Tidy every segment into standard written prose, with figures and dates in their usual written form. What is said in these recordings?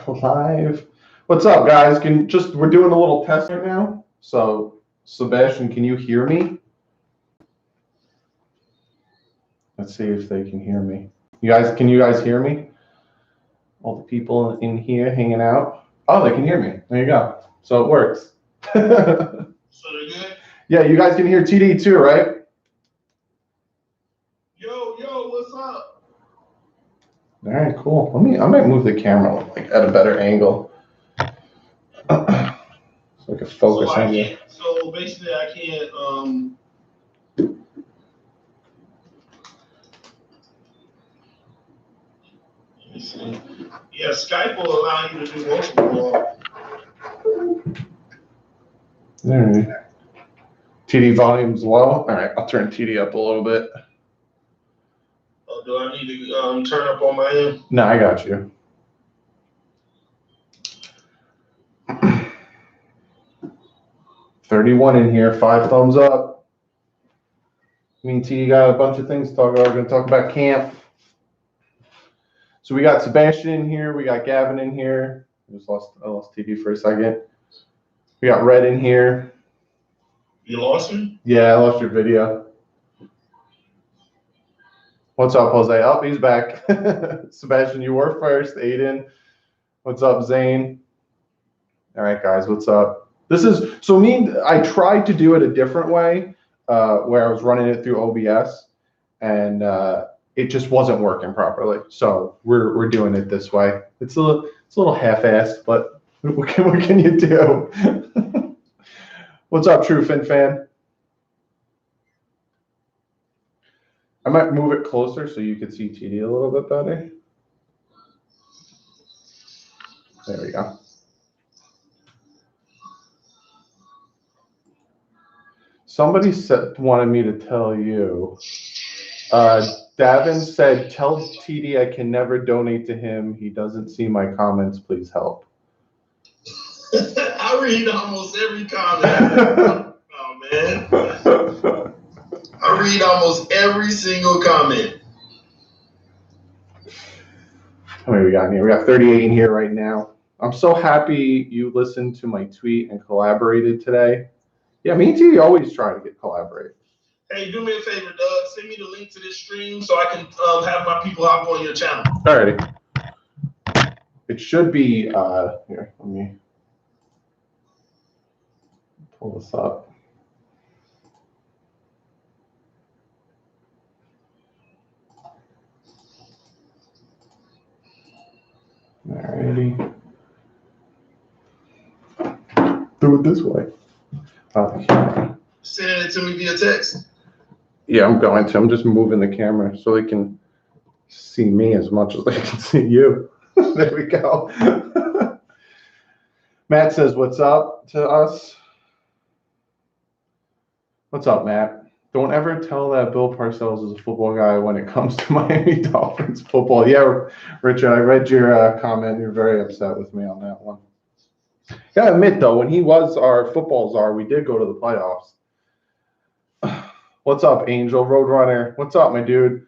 Live. What's up, guys? We're doing a little test right now. So, Sebastian, can you hear me? Let's see if they can hear me. Can you guys hear me? All the people in here hanging out. Oh, they can hear me. There you go. So it works. So they're good? Yeah, you guys can hear TD too, right? Yo, what's up? All right, cool. I might move the camera like at a better angle. So I can focus on you. So basically I can't let me see. Yeah, Skype will allow you to do multiple. All right. TD volume's low. All right, I'll turn TD up a little bit. Do I need to turn up on my end? No, I got you. $31 in here, 5 thumbs up. Me and T got a bunch of things to talk about. We're going to talk about camp. So we got Sebastian in here. We got Gavin in here. I lost TD for a second. We got Red in here. You lost me? Yeah, I lost your video. What's up, Jose? Oh, he's back. Sebastian, you were first. Aiden. What's up, Zane? All right, guys, what's up? I tried to do it a different way, where I was running it through OBS, and it just wasn't working properly. So we're doing it this way. It's a little half-assed, but what can you do? What's up, True Fin fan? I might move it closer so you can see TD a little bit better. There we go. Somebody wanted me to tell you. Davin said, tell TD I can never donate to him. He doesn't see my comments. Please help. I read almost every comment. Oh, man. I read almost every single comment. How many we got in here? We got 38 in here right now. I'm so happy you listened to my tweet and collaborated today. Yeah, me and TD always try to collaborate. Hey, do me a favor, Doug. Send me the link to this stream so I can have my people hop on your channel. Alrighty. It should be here. Let me pull this up. Alrighty. Do it this way. Send it to me via text. Yeah, I'm going to. I'm just moving the camera so they can see me as much as they can see you. There we go. Matt says, what's up to us? What's up, Matt? Don't ever tell that Bill Parcells is a football guy when it comes to Miami Dolphins football. Yeah, Richard, I read your comment. You're very upset with me on that one. Gotta admit, though, when he was our football czar, we did go to the playoffs. What's up, Angel Roadrunner? What's up, my dude?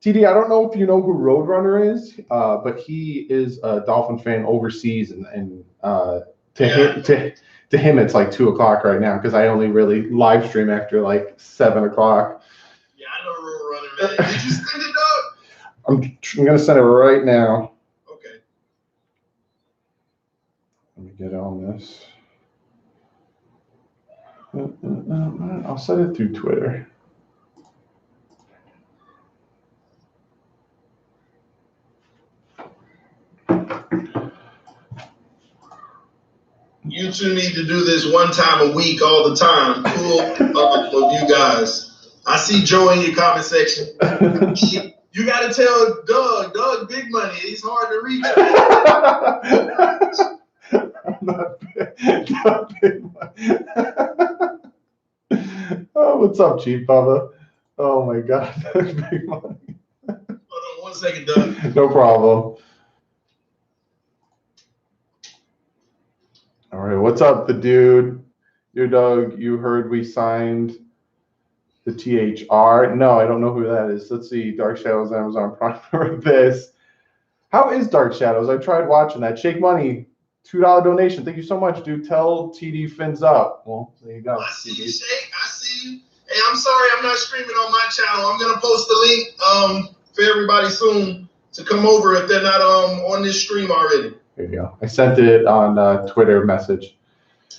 TD, I don't know if you know who Roadrunner is, but he is a Dolphin fan overseas, and to him, it's like 2 o'clock right now because I only really live stream after like 7 o'clock. Yeah, I know Roadrunner, man. Did you send it up? I'm gonna send it right now. Okay. Let me get on this. I'll send it through Twitter. You two need to do this one time a week all the time. Cool of you guys. I see Joe in your comment section. You got to tell Doug, big money. He's hard to reach. I'm not big money. Oh, what's up, Chief Bubba? Oh my God, big money. Hold on 1 second, Doug. No problem. All right, what's up, the dude? Your Doug, you heard we signed the THR. No, I don't know who that is. Let's see. Dark Shadows, Amazon Prime. This. How is Dark Shadows? I tried watching that. Shake Money, $2 donation. Thank you so much, dude. Tell TD Fins up. Well, there you go. I see you, Shake. I see you. Hey, I'm sorry I'm not streaming on my channel. I'm gonna post the link for everybody soon to come over if they're not on this stream already. There you go. I sent it on Twitter message.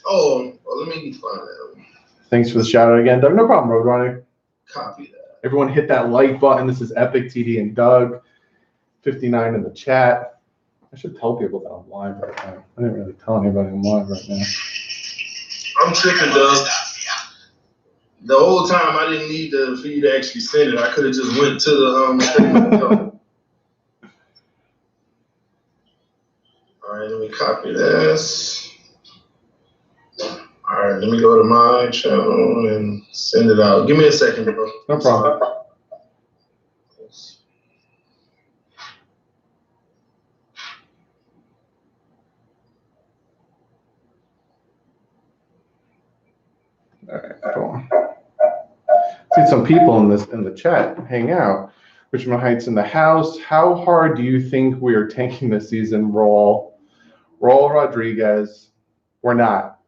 Oh, well, let me find that. Thanks for the shout out again, Doug. No problem, Roadrunner. Copy that. Everyone hit that like button. This is Epic, TD, and Doug. 59 in the chat. I should tell people that I'm live right now. I didn't really tell anybody I'm live right now. I'm tripping, Doug. The whole time I didn't need for you to actually send it. I could have just went to the All right, let me copy this. All right, let me go to my channel and send it out. Give me a second, bro. No problem. All right, cool. See some people in the chat hang out. Richmond Heights in the house. How hard do you think we are tanking this season, Roll Rodriguez? We're not.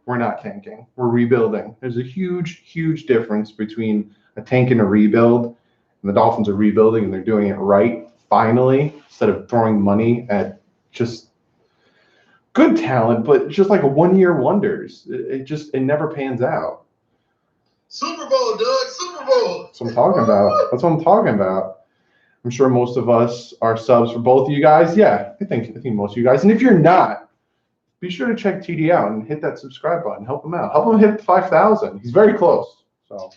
We're not tanking. We're rebuilding. There's a huge, huge difference between a tank and a rebuild. And the Dolphins are rebuilding, and they're doing it right, finally, instead of throwing money at just good talent, but just like a one-year wonders. It never pans out. Super Bowl, Doug. Super Bowl. That's what I'm talking about. That's what I'm talking about. I'm sure most of us are subs for both of you guys. Yeah, I think most of you guys. And if you're not, be sure to check TD out and hit that subscribe button. Help him out. Help him hit 5,000. He's very close. So.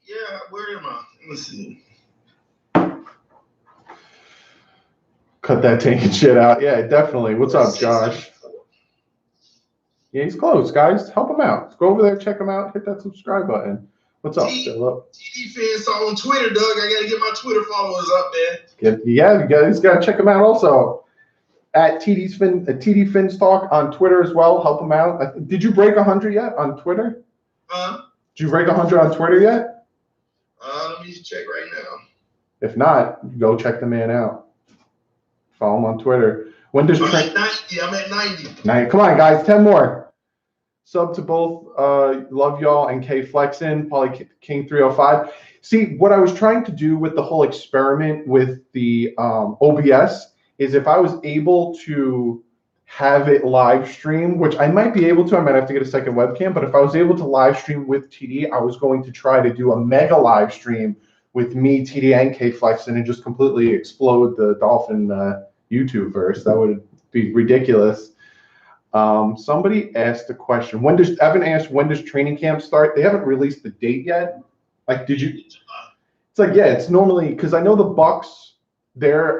Yeah, where am I? Let me see. Cut that tanking shit out. Yeah, definitely. What's up, Josh? Yeah, he's close, guys. Help him out. Go over there, check him out, hit that subscribe button. What's up, Philip? TDPhinsTalk on Twitter, Doug. I gotta get my Twitter followers up, man. Yeah, you guys gotta check him out also. At TDPhinsTalk on Twitter as well. Help him out. Did you break 100 yet on Twitter? Did you break 100 on Twitter yet? Let me check right now. If not, go check the man out. Follow him on Twitter. When does I'm at 90. Come on, guys, 10 more. Sub to both Love Y'all and K Flexin, Polly King 305. See, what I was trying to do with the whole experiment with the OBS is if I was able to have it live stream, which I might be able to, I might have to get a second webcam, but if I was able to live stream with TD, I was going to try to do a mega live stream with me, TD, and K Flexin and just completely explode the Dolphin YouTube verse. That would be ridiculous. Somebody asked a question. Evan asked, when does training camp start? They haven't released the date yet. Like, did you? It's like, yeah, it's normally, because I know the Bucks, their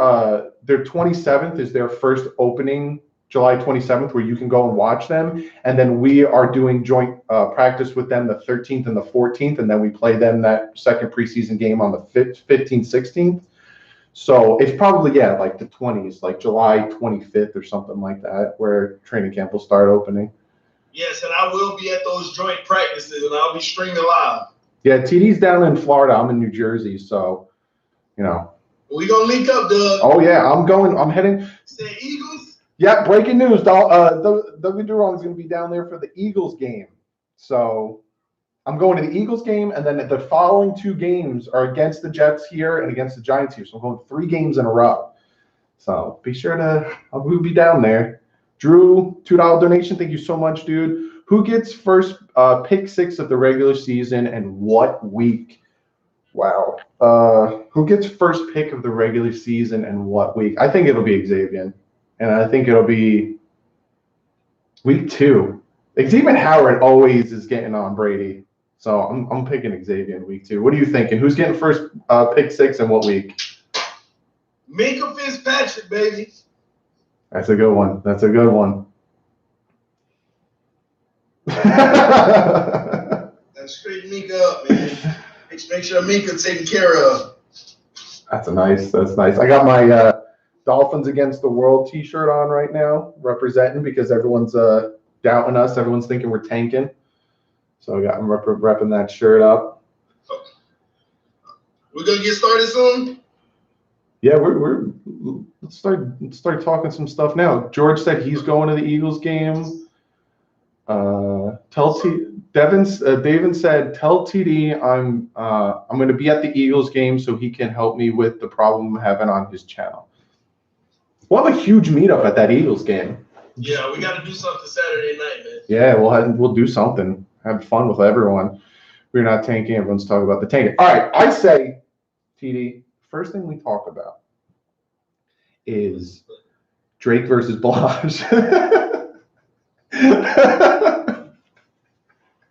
27th is their first opening, July 27th, where you can go and watch them. And then we are doing joint practice with them the 13th and the 14th. And then we play them that second preseason game on the 15th, 16th. So it's probably, yeah, like the 20s, like July 25th or something like that, where training camp will start opening. Yes, and I will be at those joint practices, and I'll be streaming live. Yeah, TD's down in Florida. I'm in New Jersey, so, you know. We gonna link up, Doug. Oh, yeah, I'm heading. Say Eagles? Yeah, breaking news. DouglieDoWrong is going to be down there for the Eagles game. So I'm going to the Eagles game, and then the following two games are against the Jets here and against the Giants here. So I'm going 3 games in a row. So be sure we'll be down there. Drew, $2 donation. Thank you so much, dude. Who gets first pick 6 of the regular season and what week? Wow. Who gets first pick of the regular season and what week? I think it'll be Xavier. And I think it'll be week 2. Xavier Howard always is getting on Brady. So I'm picking Xavier in week 2. What are you thinking? Who's getting first pick 6 and what week? Minkah Fitzpatrick, baby. That's a good one. That's a good one. That's straight Minkah up, man. Make sure Minkah taken care of. That's nice. I got my Dolphins Against the World t-shirt on right now, representing because everyone's doubting us. Everyone's thinking we're tanking. So I'm repping that shirt up. We're gonna get started soon. Yeah, we're start talking some stuff now. George said he's going to the Eagles game. David said, tell TD I'm going to be at the Eagles game so he can help me with the problem I'm having on his channel. We'll have a huge meetup at that Eagles game. Yeah, we got to do something Saturday night, man. Yeah, we'll do something. Have fun with everyone. We're not tanking. Everyone's talking about the tanking. All right, I say, TD, first thing we talk about is Drake versus Balazs.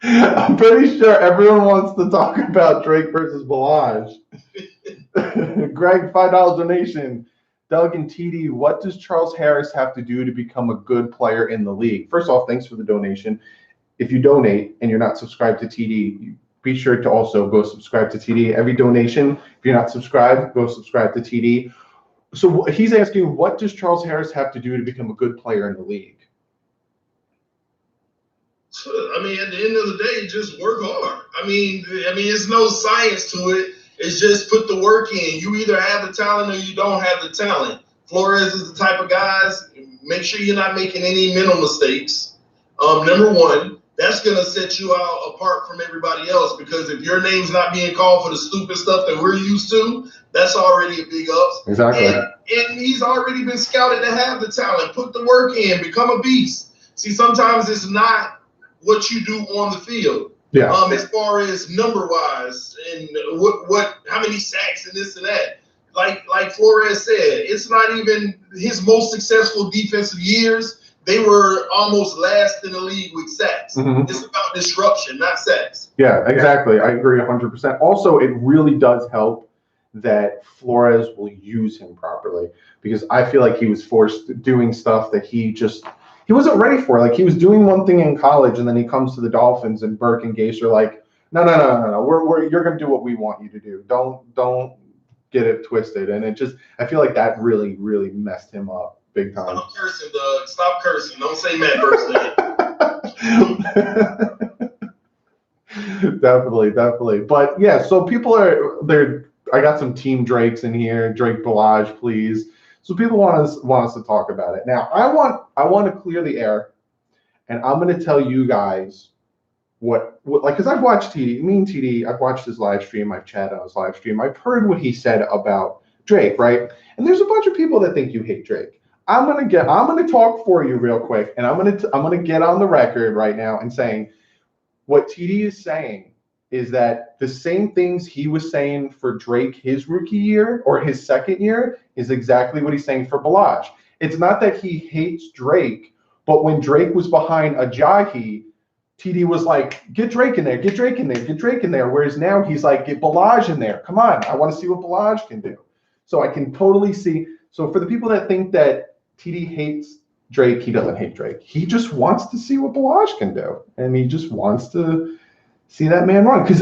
I'm pretty sure everyone wants to talk about Drake versus Balazs. Greg, $5 donation. Doug and TD, what does Charles Harris have to do to become a good player in the league? First off, thanks for the donation. If you donate and you're not subscribed to TD, be sure to also go subscribe to TD. Every donation, if you're not subscribed, go subscribe to TD. So he's asking, what does Charles Harris have to do to become a good player in the league? I mean, at the end of the day, just work hard. I mean, it's no science to it. It's just put the work in. You either have the talent or you don't have the talent. Flores is the type of guys, make sure you're not making any mental mistakes. Number one, that's going to set you out apart from everybody else, because if your name's not being called for the stupid stuff that we're used to, that's already a big ups. Exactly. And he's already been scouted to have the talent. Put the work in, become a beast. See, sometimes it's not what you do on the field. Yeah. As far as number wise and how many sacks and this and that. Like Flores said, it's not even his most successful defensive years. They were almost last in the league with sacks. Mm-hmm. It's about disruption, not sacks. Yeah, exactly. I agree 100%. Also, it really does help that Flores will use him properly, because I feel like he was forced doing stuff that he wasn't ready for. Like, he was doing one thing in college, and then he comes to the Dolphins, and Burke and Gase are like, no. You're going to do what we want you to do. Don't get it twisted. And I feel like that really, really messed him up big time. Stop cursing, Doug. Stop cursing. Don't say Matt Burke. Definitely. But yeah, so people I got some Team Drakes in here. Drake Balazs, please. So people want us to talk about it. Now, I want to clear the air, and I'm going to tell you guys what because I've watched TD, I've watched his live stream, I've chatted on his live stream, I've heard what he said about Drake, right? And there's a bunch of people that think you hate Drake. I'm going to talk for you real quick, and I'm going to get on the record right now and saying what TD is saying is that the same things he was saying for Drake his rookie year or his second year is exactly what he's saying for Balazs. It's not that he hates Drake, but when Drake was behind Ajayi, TD was like, get Drake in there, get Drake in there, get Drake in there. Whereas now he's like, get Balazs in there. Come on, I want to see what Balazs can do. So I can totally see. So for the people that think that TD hates Drake, he doesn't hate Drake. He just wants to see what Balazs can do. And he just wants to see that man run. Because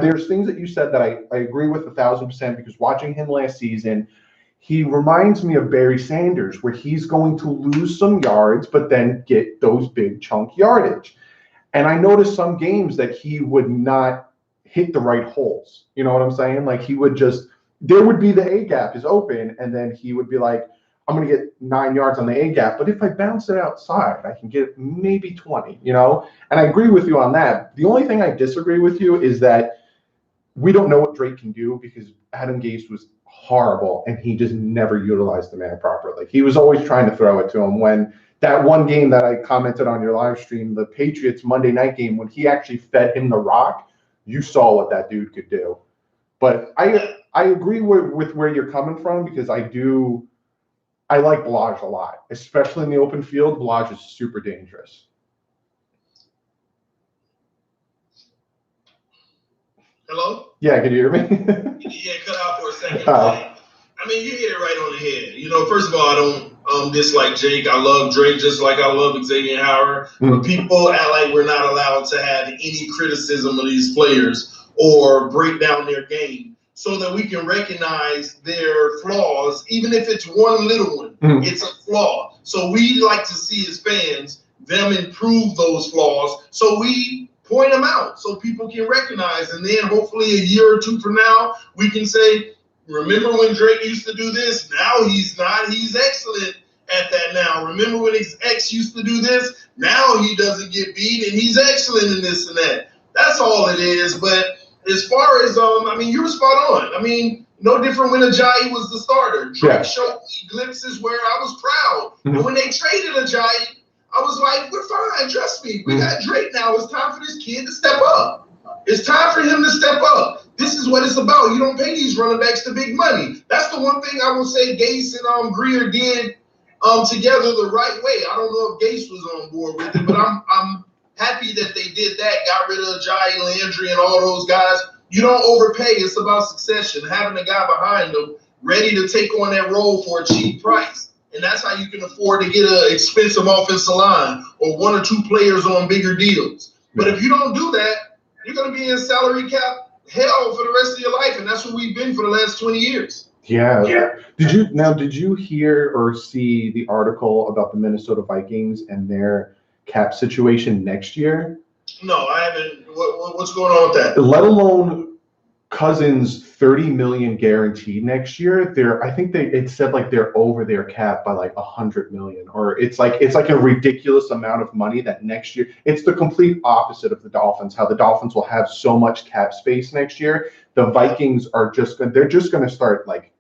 there's things that you said that I agree with 1,000%, because watching him last season, he reminds me of Barry Sanders, where he's going to lose some yards, but then get those big chunk yardage. And I noticed some games that he would not hit the right holes. You know what I'm saying? Like, there would be the A gap is open, and then he would be like, I'm going to get 9 yards on the A gap, but if I bounce it outside, I can get maybe 20, you know? And I agree with you on that. The only thing I disagree with you is that we don't know what Drake can do, because Adam Gase was horrible, and he just never utilized the man properly. He was always trying to throw it to him. When that one game that I commented on your live stream, the Patriots Monday night game, when he actually fed him the rock, you saw what that dude could do. But I agree with where you're coming from, because I like Balazs a lot, especially in the open field. Balazs is super dangerous. Hello? Yeah, can you hear me? Yeah, cut out for a second. I mean, you hit it right on the head. You know, first of all, I don't dislike Jake. I love Drake just like I love Xavier Howard. But people act like we're not allowed to have any criticism of these players or break down their game, so that we can recognize their flaws, even if it's one little one. It's a flaw. So we like to see as fans them improve those flaws, so we point them out so people can recognize. And then hopefully a year or two from now, we can say, Remember when Drake used to do this? Now he's not. He's excellent at that now. Remember when his ex used to do this? Now he doesn't get beat, and he's excellent in this and that. That's all it is. But as far as, I mean, you were spot on. I mean, no different when Ajayi was the starter. Drake showed me glimpses where I was proud. And when they traded Ajayi, I was like, we're fine. Trust me. We got Drake now. It's time for this kid to step up. It's time for him to step up. This is what it's about. You don't pay these running backs the big money. That's the one thing I will say Gase and Greer did together the right way. I don't know if Gase was on board with it, but I'm happy that they did that. Got rid of Ajayi, Landry, and all those guys. You don't overpay. It's about succession. Having a guy behind them ready to take on that role for a cheap price. And that's how you can afford to get an expensive offensive line or one or two players on bigger deals. But if you don't do that, you're going to be in salary cap hell for the rest of your life. And that's what we've been for the last 20 years. Yeah. Did you hear or see the article about the Minnesota Vikings and their cap situation next year? No, I haven't. What's going on with that? Let alone Cousins $30 million guaranteed next year. I think it said like they're over their cap by like $100 million, or it's like a ridiculous amount of money that next year. It's the complete opposite of the Dolphins. How the Dolphins will have so much cap space next year. The Vikings are they're just going to start like.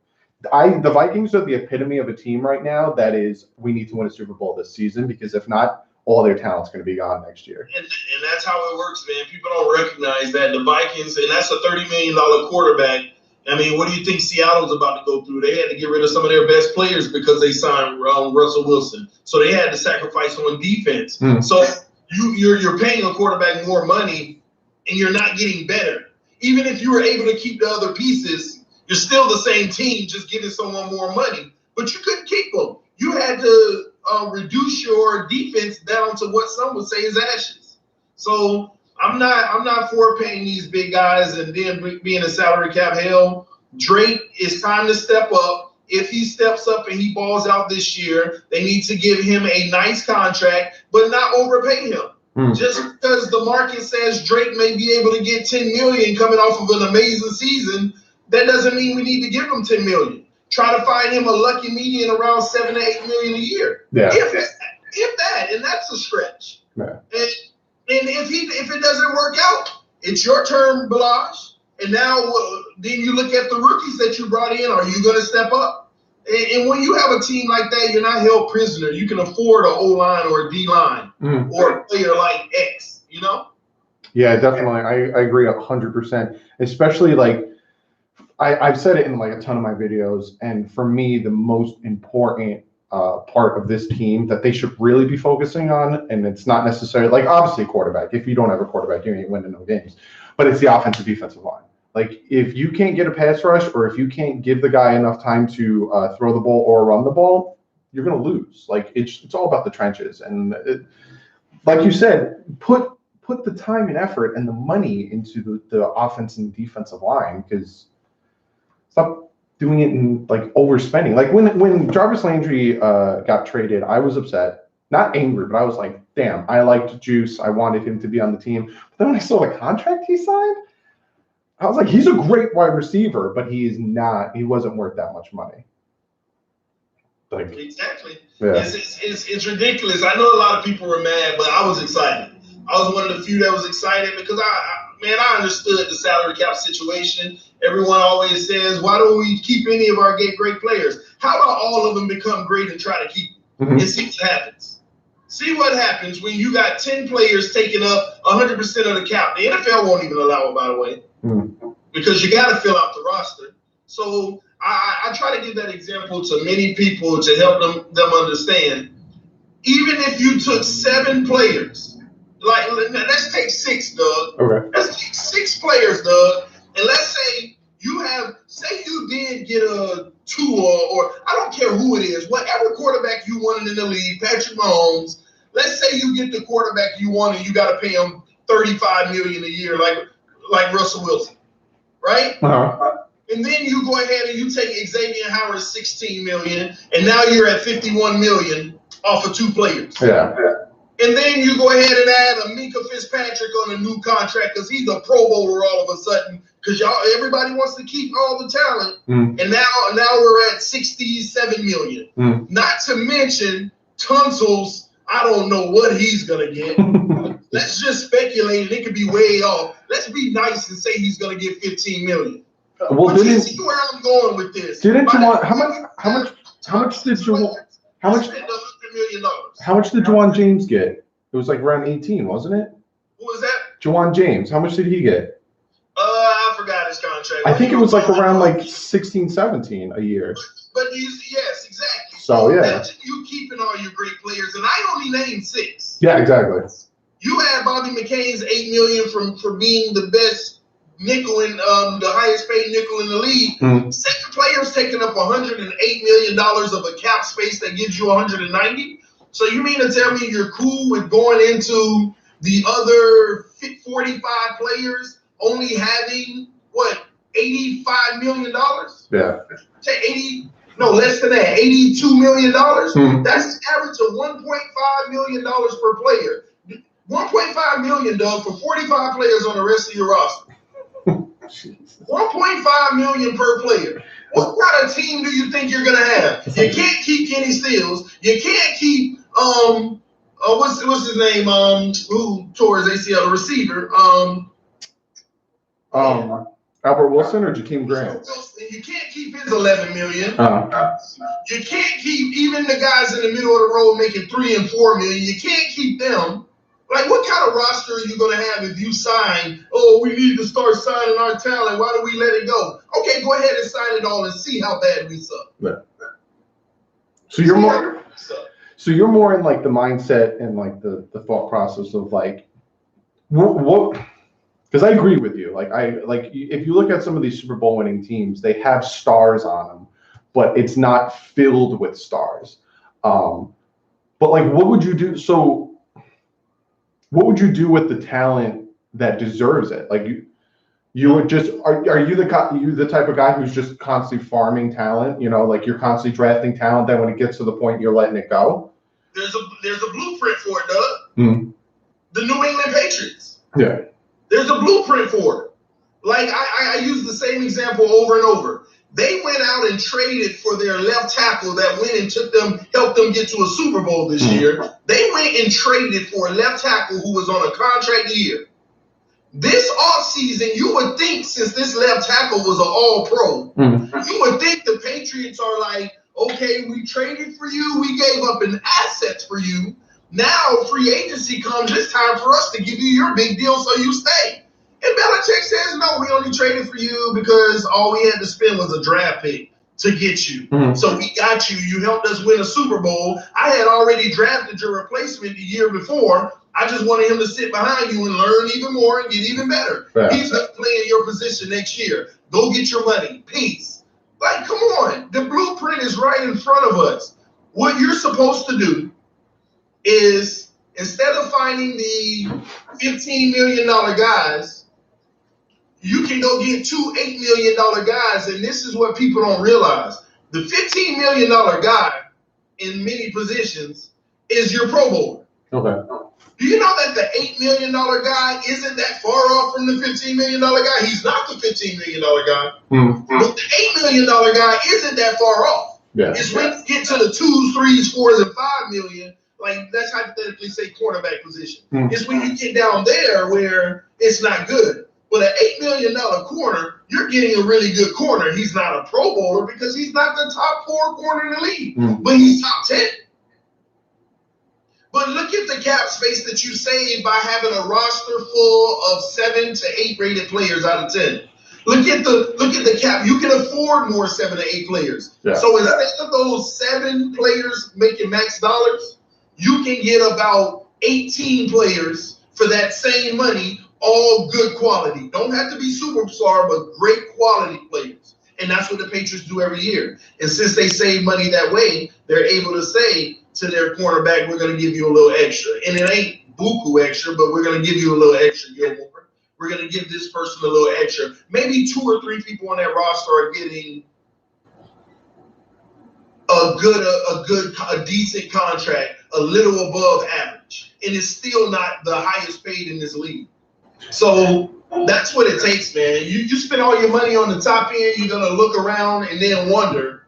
The Vikings are the epitome of a team right now that is, we need to win a Super Bowl this season, because if not, all their talent's going to be gone next year. And that's how it works, man. People don't recognize that. The Vikings, and that's a $30 million quarterback. I mean, what do you think Seattle's about to go through? They had to get rid of some of their best players because they signed Russell Wilson. So they had to sacrifice on defense. So you're paying a quarterback more money, and you're not getting better. Even if you were able to keep the other pieces, you're still the same team, just giving someone more money. But you couldn't keep them. You had to reduce your defense down to what some would say is ashes. So I'm not for paying these big guys and then being a salary cap hell. Drake, it's time to step up. If he steps up and he balls out this year, they need to give him a nice contract, but not overpay him. Just because the market says Drake may be able to get $10 million coming off of an amazing season, that doesn't mean we need to give him $10 million. Try to find him a lucky median around $7 to $8 million a year. Yeah. If that, and that's a stretch. Yeah. And if it doesn't work out, it's your turn, Balazs. And now then you look at the rookies that you brought in. Are you going to step up? And when you have a team like that, you're not held prisoner. You can afford an O-line or a D-line or a player like X, you know? Yeah, definitely. I agree 100%. Especially like, I've said it in like a ton of my videos, and for me, the most important part of this team that they should really be focusing on, and it's not necessarily like obviously quarterback. If you don't have a quarterback, you ain't winning no games. But it's the offensive defensive line. Like if you can't get a pass rush, or if you can't give the guy enough time to throw the ball or run the ball, you're gonna lose. Like it's all about the trenches, and like you said, put the time and effort and the money into the offense and defensive line, because stop doing it and like overspending. Like when Jarvis Landry got traded, I was upset, not angry, but I was like, damn, I liked Juice. I wanted him to be on the team. But then when I saw the contract he signed, I was like, he's a great wide receiver, but he wasn't worth that much money. Like, exactly. Yeah. It's ridiculous. I know a lot of people were mad, but I was excited. I was one of the few that was excited because I understood the salary cap situation. Everyone always says, why don't we keep any of our great players? How about all of them become great and try to keep them and see what happens? See what happens when you got 10 players taking up 100% of the cap. The NFL won't even allow it, by the way, because you got to fill out the roster. So I try to give that example to many people to help them understand. Even if you took 7 players, like let's take 6, Doug. Okay. Let's take 6 players, Doug, and let's say you did get a Tua, or I don't care who it is, whatever quarterback you wanted in the league, Patrick Mahomes. Let's say you get the quarterback you want and you got to pay him $35 million a year, like Russell Wilson, right? And then you go ahead and you take Xavier Howard's $16 million, and now you're at $51 million off of 2 players. Yeah. And then you go ahead and add a Minka Fitzpatrick on a new contract because he's a Pro Bowler all of a sudden because everybody wants to keep all the talent. And now we're at $67 million. Not to mention Tunsil's, I don't know what he's going to get. Let's just speculate. It could be way off. Let's be nice and say he's going to get $15 million. Well, but you see where I'm going with this. Didn't you want how much did you how much $100 million? How much did Juwan James get? It was like around 18, wasn't it? Who was that? Juwan James. How much did he get? I forgot his contract. I think it was like around like 16, 17 a year. But yes, exactly. So yeah, imagine you keeping all your great players, and I only named 6. Yeah, exactly. You had Bobby McCain's $8 million for being the best nickel in the highest paid nickel in the league. 7 players taking up $108 million of a cap space that gives you 190. So you mean to tell me you're cool with going into the other 45 players only having what $85 million? Yeah. Less than that, $82 million. That's an average of $1.5 million per player. 1.5 million, Doug, for 45 players on the rest of your roster. 1.5 million per player. What kind of team do you think you're gonna have? You can't keep Kenny Stills. You can't keep what's his name? Who tore his ACL? The receiver. Albert Wilson or Jakeem Grant? You can't keep his 11 million. You can't keep even the guys in the middle of the road making 3 and 4 million. You can't keep them. Like, what kind of roster are you going to have if you sign, we need to start signing our talent. Why do we let it go? Okay, go ahead and sign it all and see how bad we suck. Yeah. So you're more in like the mindset and like the thought process of like what because I agree with you. Like if you look at some of these Super Bowl winning teams, they have stars on them, but it's not filled with stars. But like, what would you do? So what would you do with the talent that deserves it? Like you would just are you the type of guy who's just constantly farming talent? You know, like you're constantly drafting talent. Then when it gets to the point, you're letting it go. There's a blueprint for it, Doug. The New England Patriots. Yeah. There's a blueprint for it. Like I use the same example over and over. They went out and traded for their left tackle that went and helped them get to a Super Bowl this year. They went and traded for a left tackle who was on a contract year. This offseason, you would think, since this left tackle was an all-pro, you would think the Patriots are like, okay, we traded for you, we gave up an asset for you. Now free agency comes, it's time for us to give you your big deal so you stay. And Belichick says, no, we only traded for you because all we had to spend was a draft pick to get you. So we got you. You helped us win a Super Bowl. I had already drafted your replacement the year before. I just wanted him to sit behind you and learn even more and get even better. Yeah. He's going to play in your position next year. Go get your money. Peace. Like, come on. The blueprint is right in front of us. What you're supposed to do is, instead of finding the $15 million guys, you can go get 2 $8 million guys, and this is what people don't realize. The $15 million guy in many positions is your Pro Bowler. Okay. Do you know that the $8 million guy isn't that far off from the $15 million guy? He's not the $15 million guy. But the $8 million guy isn't that far off. Yeah. It's when you get to the 2s, 3s, 4s, and $5 million, like let's hypothetically say quarterback position. It's when you get down there where it's not good. But an $8 million corner, you're getting a really good corner. He's not a Pro Bowler because he's not the top 4 corner in the league, but he's top 10. But look at the cap space that you save by having a roster full of 7 to 8 rated players out of 10. Look at the cap. You can afford more 7 to 8 players. Yeah. So instead of those 7 players making max dollars, you can get about 18 players for that same money. All good quality. Don't have to be superstar, but great quality players. And that's what the Patriots do every year. And since they save money that way, they're able to say to their cornerback, we're going to give you a little extra. And it ain't buku extra, but we're going to give you a little extra. We're going to give this person a little extra. Maybe 2 or 3 people on that roster are getting a decent contract, a little above average, and is still not the highest paid in this league. So that's what it takes, man. You spend all your money on the top end, you're gonna look around and then wonder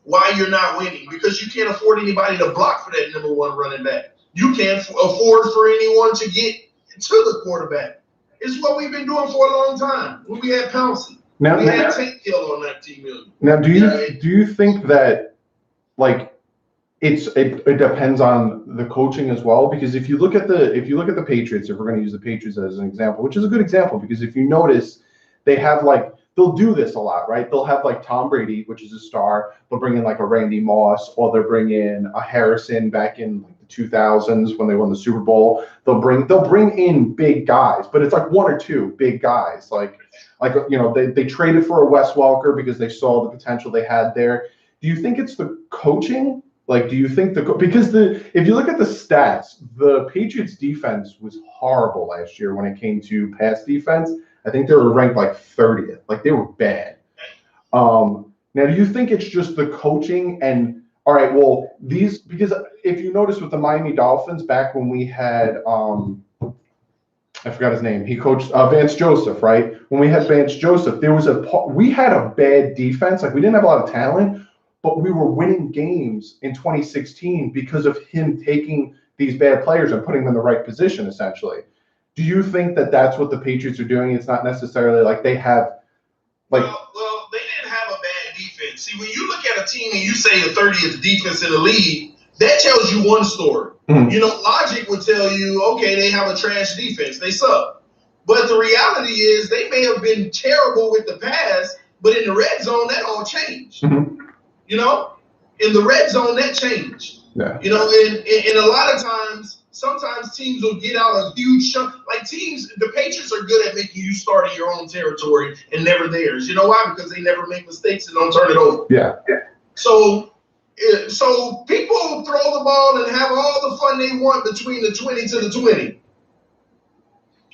why you're not winning, because you can't afford anybody to block for that number one running back. You can't afford for anyone to get to the quarterback. It's what we've been doing for a long time. When we had Pouncey, we had Tank Hill on $19 million. Now, do you think that, like, it depends on the coaching as well? Because if you look at the Patriots, if we're going to use the Patriots as an example, which is a good example, because if you notice, they have, like, they'll do this a lot, right? They'll have, like, Tom Brady, which is a star. They'll bring in, like, a Randy Moss, or they'll bring in a Harrison back in, like, the 2000s when they won the Super Bowl. They'll bring in big guys, but it's like one or two big guys. Like you know, they traded for a Wes Welker because they saw the potential they had there. Do you think it's the coaching? Like, do you think if you look at the stats, the Patriots defense was horrible last year when it came to pass defense. I think they were ranked like 30th. Like, they were bad. Now, do you think it's just the coaching? And all right, well, because if you notice with the Miami Dolphins back when we had I forgot his name. He coached Vance Joseph, right? When we had Vance Joseph, we had a bad defense. Like, we didn't have a lot of talent, but we were winning games in 2016 because of him taking these bad players and putting them in the right position, essentially. Do you think that that's what the Patriots are doing? It's not necessarily like they have, like. Well, they didn't have a bad defense. See, when you look at a team and you say the 30th defense in the league, that tells you one story. Mm-hmm. You know, logic would tell you, okay, they have a trash defense. They suck. But the reality is they may have been terrible with the pass, but in the red zone, that all changed. Mm-hmm. You know, in the red zone, that changed. Yeah. You know, and a lot of times, sometimes teams will get out a huge chunk. Like the Patriots are good at making you start in your own territory and never theirs. You know why? Because they never make mistakes and don't turn it over. Yeah. So people throw the ball and have all the fun they want between the 20 to the 20.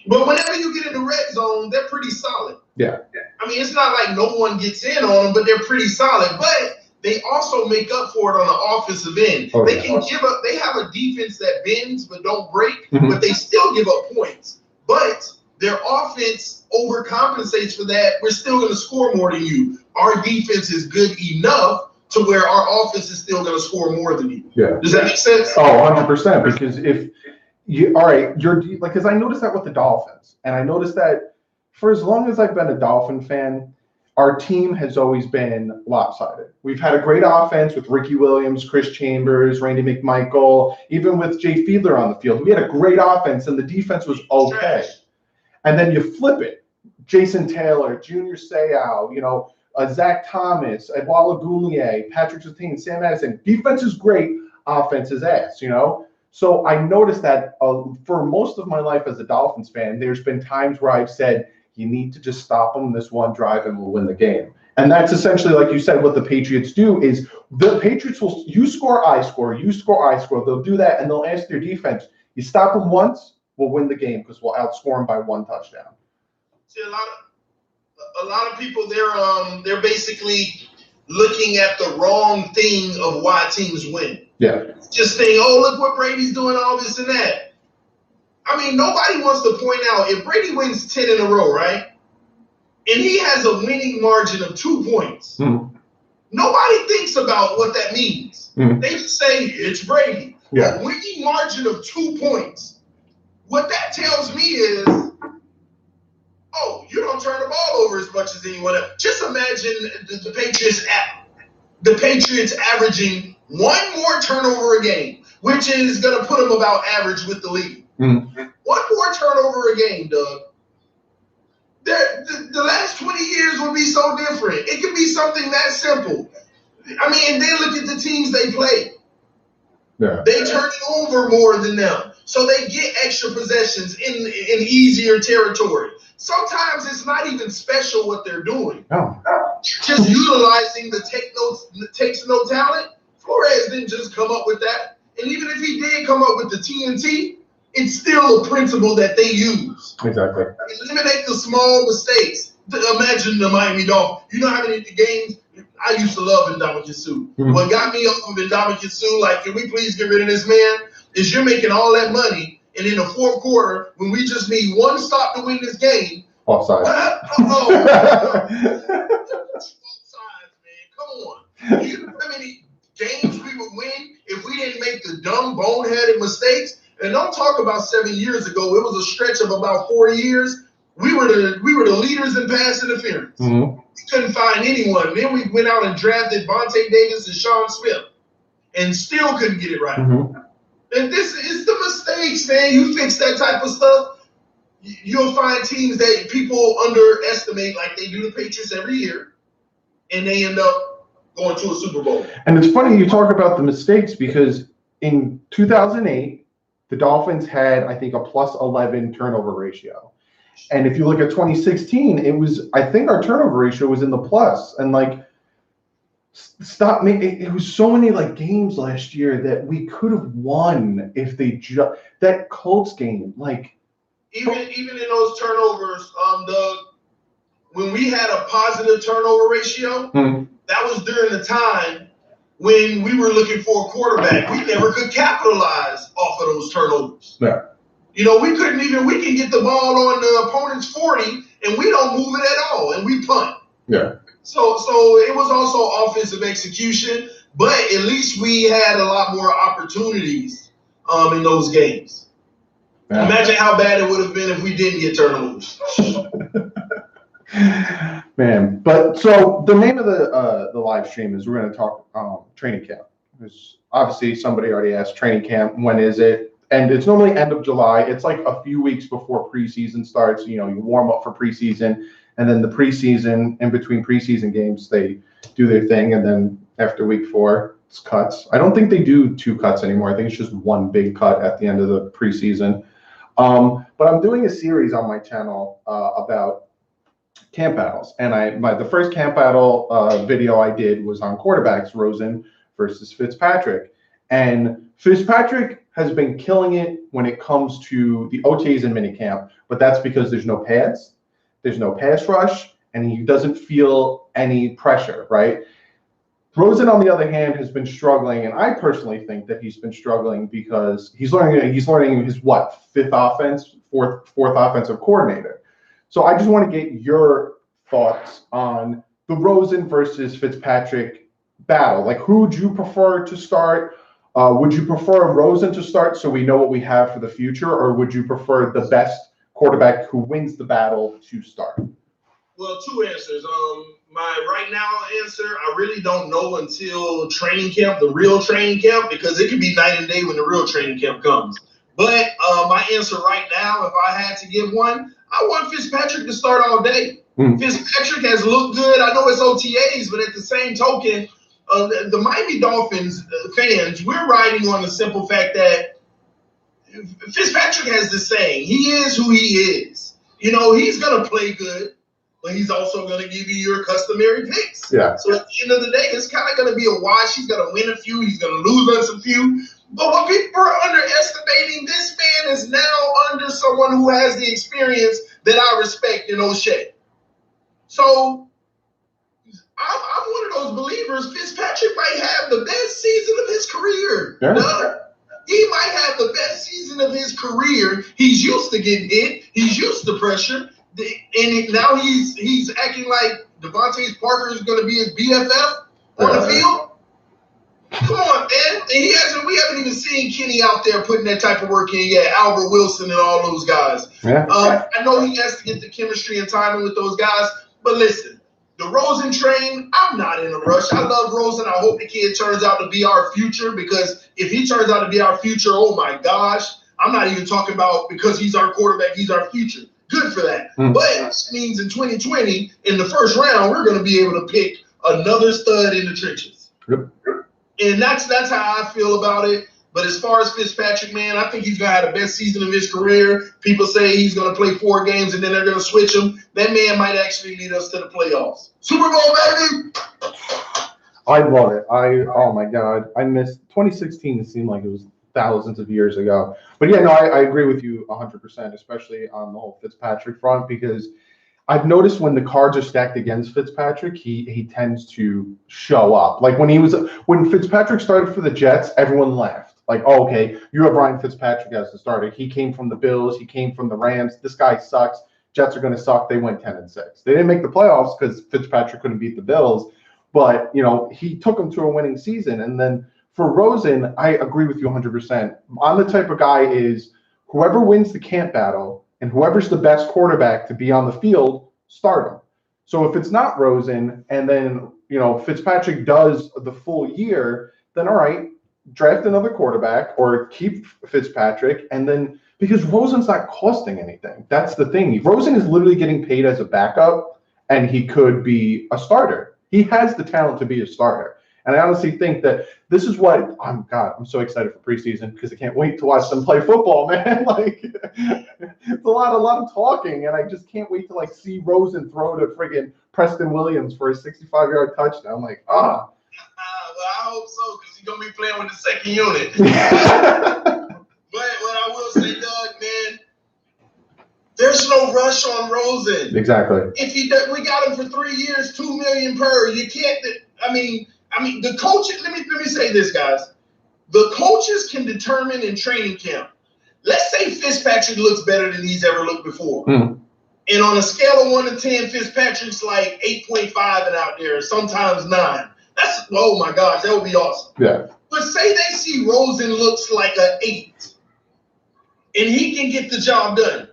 But whenever you get in the red zone, they're pretty solid. Yeah. I mean, it's not like no one gets in on them, but they're pretty solid. But they also make up for it on the offensive end. Oh, they can give up. They have a defense that bends but don't break, mm-hmm. but they still give up points. But their offense overcompensates for that. We're still going to score more than you. Our defense is good enough to where our offense is still going to score more than you. Yeah. Does that make sense? Oh, 100%. Because if you, all right, you're like, because I noticed that with the Dolphins, and I noticed that for as long as I've been a Dolphin fan, our team has always been lopsided. We've had a great offense with Ricky Williams, Chris Chambers, Randy McMichael, even with Jay Fiedler on the field. We had a great offense, and the defense was okay. And then you flip it. Jason Taylor, Junior Seau, you know, Zach Thomas, Edouard Goulier, Patrick Surtain, Sam Madison. Defense is great, offense is ass, you know? So I noticed that for most of my life as a Dolphins fan, there's been times where I've said, you need to just stop them this one drive and we'll win the game. And that's essentially, like you said, what the Patriots do is the Patriots will, you score, I score, you score, I score. They'll do that, and they'll ask their defense, you stop them once, we'll win the game because we'll outscore them by one touchdown. See, a lot of people, they're basically looking at the wrong thing of why teams win. Yeah. Just saying, oh, look what Brady's doing, all this and that. I mean, nobody wants to point out, if Brady wins 10 in a row, right, and he has a winning margin of 2 points, nobody thinks about what that means. They just say, it's Brady. Yeah. A winning margin of 2 points. What that tells me is, oh, you don't turn the ball over as much as anyone else. Just imagine the Patriots averaging one more turnover a game, which is going to put them about average with the league. One more turnover a game, Doug. The last 20 years will be so different. It could be something that simple. I mean, and then look at the teams they play. Yeah. They turn it over more than them. So they get extra possessions in easier territory. Sometimes it's not even special what they're doing. Oh. Just utilizing the takes no talent. Flores didn't just come up with that. And even if he did come up with the TNT, it's still a principle that they use. Exactly. Eliminate the small mistakes. Imagine the Miami Dolphins. You know how many games, I used to love Ndamukong Suh. What got me off of Ndamukong Suh, like, can we please get rid of this man? Is you're making all that money, and in the fourth quarter, when we just need one stop to win this game, offside. Offsides, man. Come on. You know how many games we would win if we didn't make the dumb, boneheaded mistakes? And don't talk about 7 years ago. It was a stretch of about 4 years. We were the leaders in pass interference. We couldn't find anyone. Then we went out and drafted Vontae Davis and Sean Smith, and still couldn't get it right. And this is the mistakes, man. You fix that type of stuff, you'll find teams that people underestimate, like they do the Patriots every year, and they end up going to a Super Bowl. And it's funny you talk about the mistakes because in 2008, the Dolphins had, I think, a plus 11 turnover ratio. And if you look at 2016, it was, I think our turnover ratio was in the plus. And like, stop me. It was so many like games last year that we could have won if they just, that Colts game, like. Even in those turnovers, Doug, when we had a positive turnover ratio, that was during the time when we were looking for a quarterback. We never could capitalize off of those turnovers. Yeah. You know, we can get the ball on the opponent's 40 and we don't move it at all and we punt. Yeah. So it was also offensive execution, but at least we had a lot more opportunities in those games. Yeah. Imagine how bad it would have been if we didn't get turnovers. Man, but so the name of the live stream is we're going to talk training camp. There's obviously somebody already asked training camp. When is it? And it's normally end of July. It's like a few weeks before preseason starts. You know, you warm up for preseason, and then the preseason, in between preseason games, they do their thing, and then after week 4, it's cuts. I don't think they do 2 cuts anymore. I think it's just 1 big cut at the end of the preseason. But I'm doing a series on my channel about camp battles, and the first camp battle video I did was on quarterbacks, Rosen versus Fitzpatrick, and Fitzpatrick has been killing it when it comes to the OTAs and minicamp, but that's because there's no pads, there's no pass rush, and he doesn't feel any pressure, right? Rosen, on the other hand, has been struggling, and I personally think that he's been struggling because he's learning his fourth offensive coordinator. So I just want to get your thoughts on the Rosen versus Fitzpatrick battle. Like, who would you prefer to start? Would you prefer Rosen to start so we know what we have for the future, or would you prefer the best quarterback who wins the battle to start? Well, 2 answers. My right now answer, I really don't know until training camp, the real training camp, because it could be night and day when the real training camp comes. But my answer right now, if I had to give one, I want Fitzpatrick to start all day. Fitzpatrick has looked good. I know it's OTAs, but at the same token, the Miami Dolphins fans, we're riding on the simple fact that Fitzpatrick has this saying, he is who he is. You know, he's going to play good, but he's also going to give you your customary picks. Yeah. So at the end of the day, it's kind of going to be a wash. He's going to win a few. He's going to lose on some few. But what people are underestimating, this man is now under someone who has the experience that I respect in O'Shea. So I'm one of those believers. Fitzpatrick might have the best season of his career. Yeah. He might have the best season of his career. He's used to getting hit. He's used to pressure. And now he's acting like Devontae Parker is going to be his BFF on the field. Come on, man. And we haven't even seen Kenny out there putting that type of work in yet. Albert Wilson and all those guys. Yeah. I know he has to get the chemistry and timing with those guys. But listen, the Rosen train, I'm not in a rush. I love Rosen. I hope the kid turns out to be our future, because if he turns out to be our future, oh my gosh, I'm not even talking about because he's our quarterback, he's our future. Good for that. But it means in 2020, in the first round, we're going to be able to pick another stud in the trenches. Yep. And that's how I feel about it. But as far as Fitzpatrick, man, I think he's going to have the best season of his career. People say he's going to play 4 games and then they're going to switch him. That man might actually lead us to the playoffs. Super Bowl, baby! I love it. Oh, my God. I missed 2016. It seemed like it was thousands of years ago. But, yeah, no, I agree with you 100%, especially on the whole Fitzpatrick front, because I've noticed when the cards are stacked against Fitzpatrick, he tends to show up. Like when Fitzpatrick started for the Jets, everyone laughed. Like, oh, okay, you have Ryan Fitzpatrick as the starter. He came from the Bills. He came from the Rams. This guy sucks. Jets are going to suck. They went 10-6. They didn't make the playoffs because Fitzpatrick couldn't beat the Bills. But, he took them to a winning season. And then for Rosen, I agree with you 100%. I'm the type of guy is whoever wins the camp battle and whoever's the best quarterback to be on the field, start him. So if it's not Rosen and then, Fitzpatrick does the full year, then all right, draft another quarterback or keep Fitzpatrick. And then because Rosen's not costing anything. That's the thing. Rosen is literally getting paid as a backup and he could be a starter. He has the talent to be a starter. And I honestly think that this is what I'm so excited for preseason because I can't wait to watch them play football, man. Like it's a lot of talking, and I just can't wait to see Rosen throw to friggin' Preston Williams for a 65-yard touchdown. I'm like, Well, I hope so because he's gonna be playing with the second unit. But what I will say, Doug, man, there's no rush on Rosen. Exactly. If we got him for 3 years, $2 million per. You can't. I mean, the coaches. Let me say this, guys. The coaches can determine in training camp. Let's say Fitzpatrick looks better than he's ever looked before. And on a scale of 1 to 10, Fitzpatrick's like 8.5 and out there, sometimes 9. That's, oh my gosh, that would be awesome. Yeah. But say they see Rosen looks like an 8, and he can get the job done.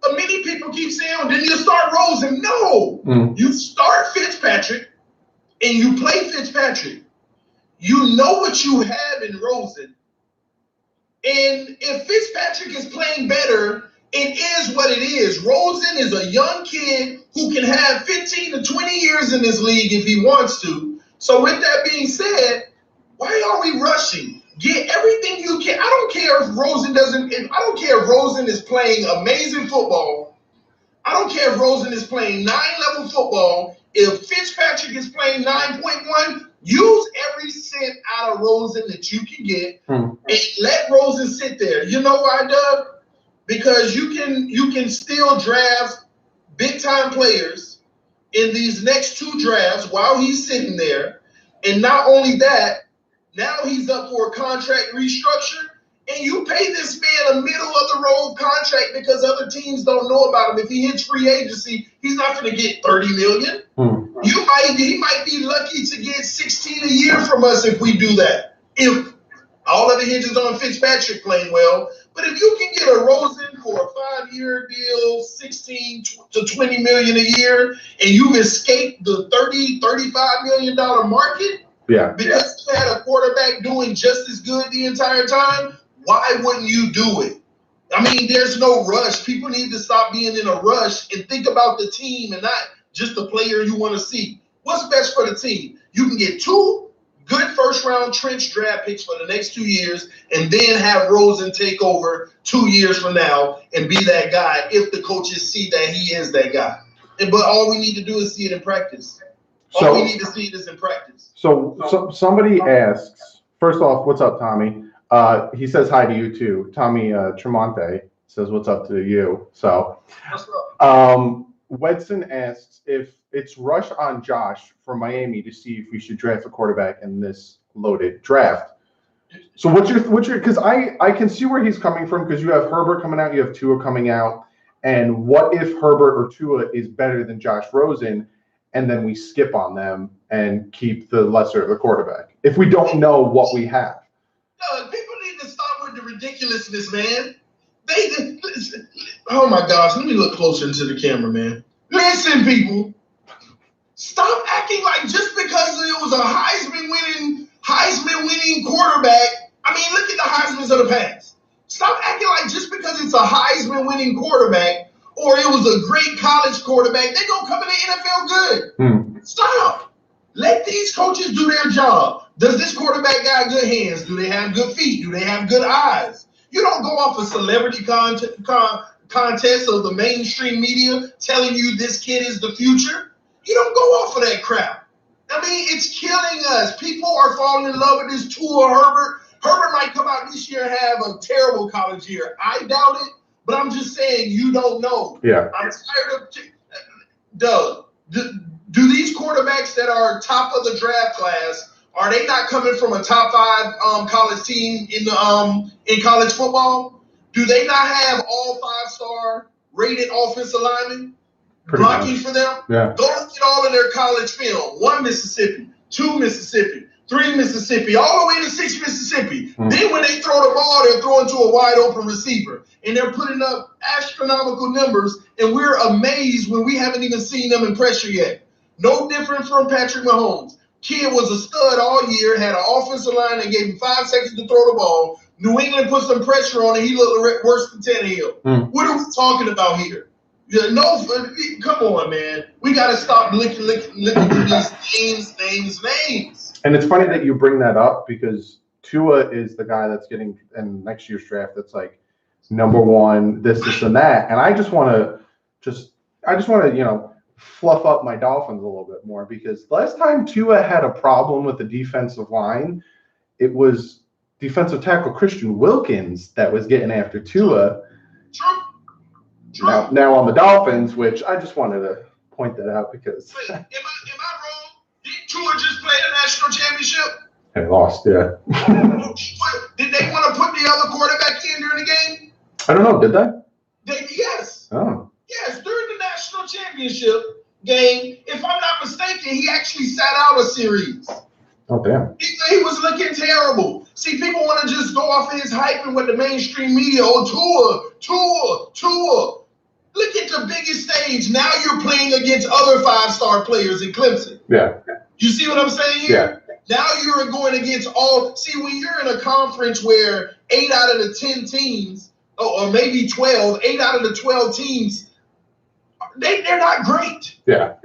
But many people keep saying, oh, didn't you start Rosen? No. You start Fitzpatrick, and you play Fitzpatrick. You know what you have in Rosen. And if Fitzpatrick is playing better, it is what it is. Rosen is a young kid who can have 15 to 20 years in this league if he wants to. So with that being said, why are we rushing? Get everything you can. I don't care if Rosen I don't care if Rosen is playing amazing football. I don't care if Rosen is playing 9-level football. If Fitzpatrick is playing 9.1, use every cent out of Rosen that you can get and let Rosen sit there. You know why, Doug? Because you can still draft big-time players in these next 2 drafts while he's sitting there. And not only that, now he's up for a contract restructure, and you pay this man a middle-of-the-road contract because other teams don't know about him. If he hits free agency, he's not going to get $30 million. He might be lucky to get 16 a year from us if we do that. If all of it hinges on Fitzpatrick playing well. But if you can get a Rosen for a 5-year deal, 16 to 20 million a year, and you've escaped the $30-35 million market, because you had a quarterback doing just as good the entire time, why wouldn't you do it? I mean, there's no rush. People need to stop being in a rush and think about the team and not just the player you want to see. What's best for the team? You can get 2 good first-round trench draft picks for the next 2 years and then have Rosen take over 2 years from now and be that guy if the coaches see that he is that guy. But all we need to do is see it in practice. All we need to see is in practice. So somebody asks, first off, what's up, Tommy? He says hi to you too. Tommy Tremonte says what's up to you. So what's up? Wedson asks if it's rush on Josh for Miami to see if we should draft a quarterback in this loaded draft. So what's your because I can see where he's coming from because you have Herbert coming out, you have Tua coming out, and what if Herbert or Tua is better than Josh Rosen, and then we skip on them and keep the lesser of the quarterback if we don't know what we have? No, people need to stop with the ridiculousness, man. Oh my gosh, let me look closer into the camera, man. Listen, people, stop acting like just because it was a Heisman winning quarterback. I mean, look at the Heismans of the past. Stop acting like just because it's a Heisman winning quarterback or it was a great college quarterback, they're gonna come in the NFL good. Stop. Let these coaches do their job. Does this quarterback got good hands? Do they have good feet? Do they have good eyes? You don't go off a celebrity contest of the mainstream media telling you this kid is the future. You don't go off of that crap. I mean, it's killing us. People are falling in love with this Tua Herbert. Herbert might come out this year and have a terrible college year. I doubt it, but I'm just saying you don't know. Yeah. I'm tired of Doug, do these quarterbacks that are top of the draft class, are they not coming from a top 5 college team in college football? Do they not have all 5-star rated offensive linemen blocking for them? Yeah. Go look at all of their college film. 1 Mississippi, 2 Mississippi, 3 Mississippi, all the way to 6 Mississippi. Then when they throw the ball, they're throwing to a wide open receiver. And they're putting up astronomical numbers, and we're amazed when we haven't even seen them in pressure yet. No different from Patrick Mahomes. Kid was a stud all year, had an offensive line that gave him 5 seconds to throw the ball. New England put some pressure on it. He looked worse than Tannehill. What are we talking about here? No, come on, man. We got to stop looking at these names. And it's funny that you bring that up because Tua is the guy that's getting in next year's draft. That's like #1, this, and that. And I just want to fluff up my Dolphins a little bit more because last time Tua had a problem with the defensive line, it was defensive tackle Christian Wilkins that was getting after Tua. True. Now on the Dolphins, which I just wanted to point that out because. Wait, am I wrong? Did Tua just play the national championship? They lost, yeah. Did they want to put the other quarterback in during the game? I don't know. Did they? Yes. Oh. Yes, during the national championship game, if I'm not mistaken, he actually sat out a series. Oh, damn. He was looking terrible. See, people want to just go off of his hype and what the mainstream media, Tua. Look at the biggest stage. Now you're playing against other 5-star players in Clemson. Yeah. You see what I'm saying here? Yeah. Now you're going against when you're in a conference where 8 out of the 10 teams, or maybe 12, 8 out of the 12 teams, they're not great. Yeah.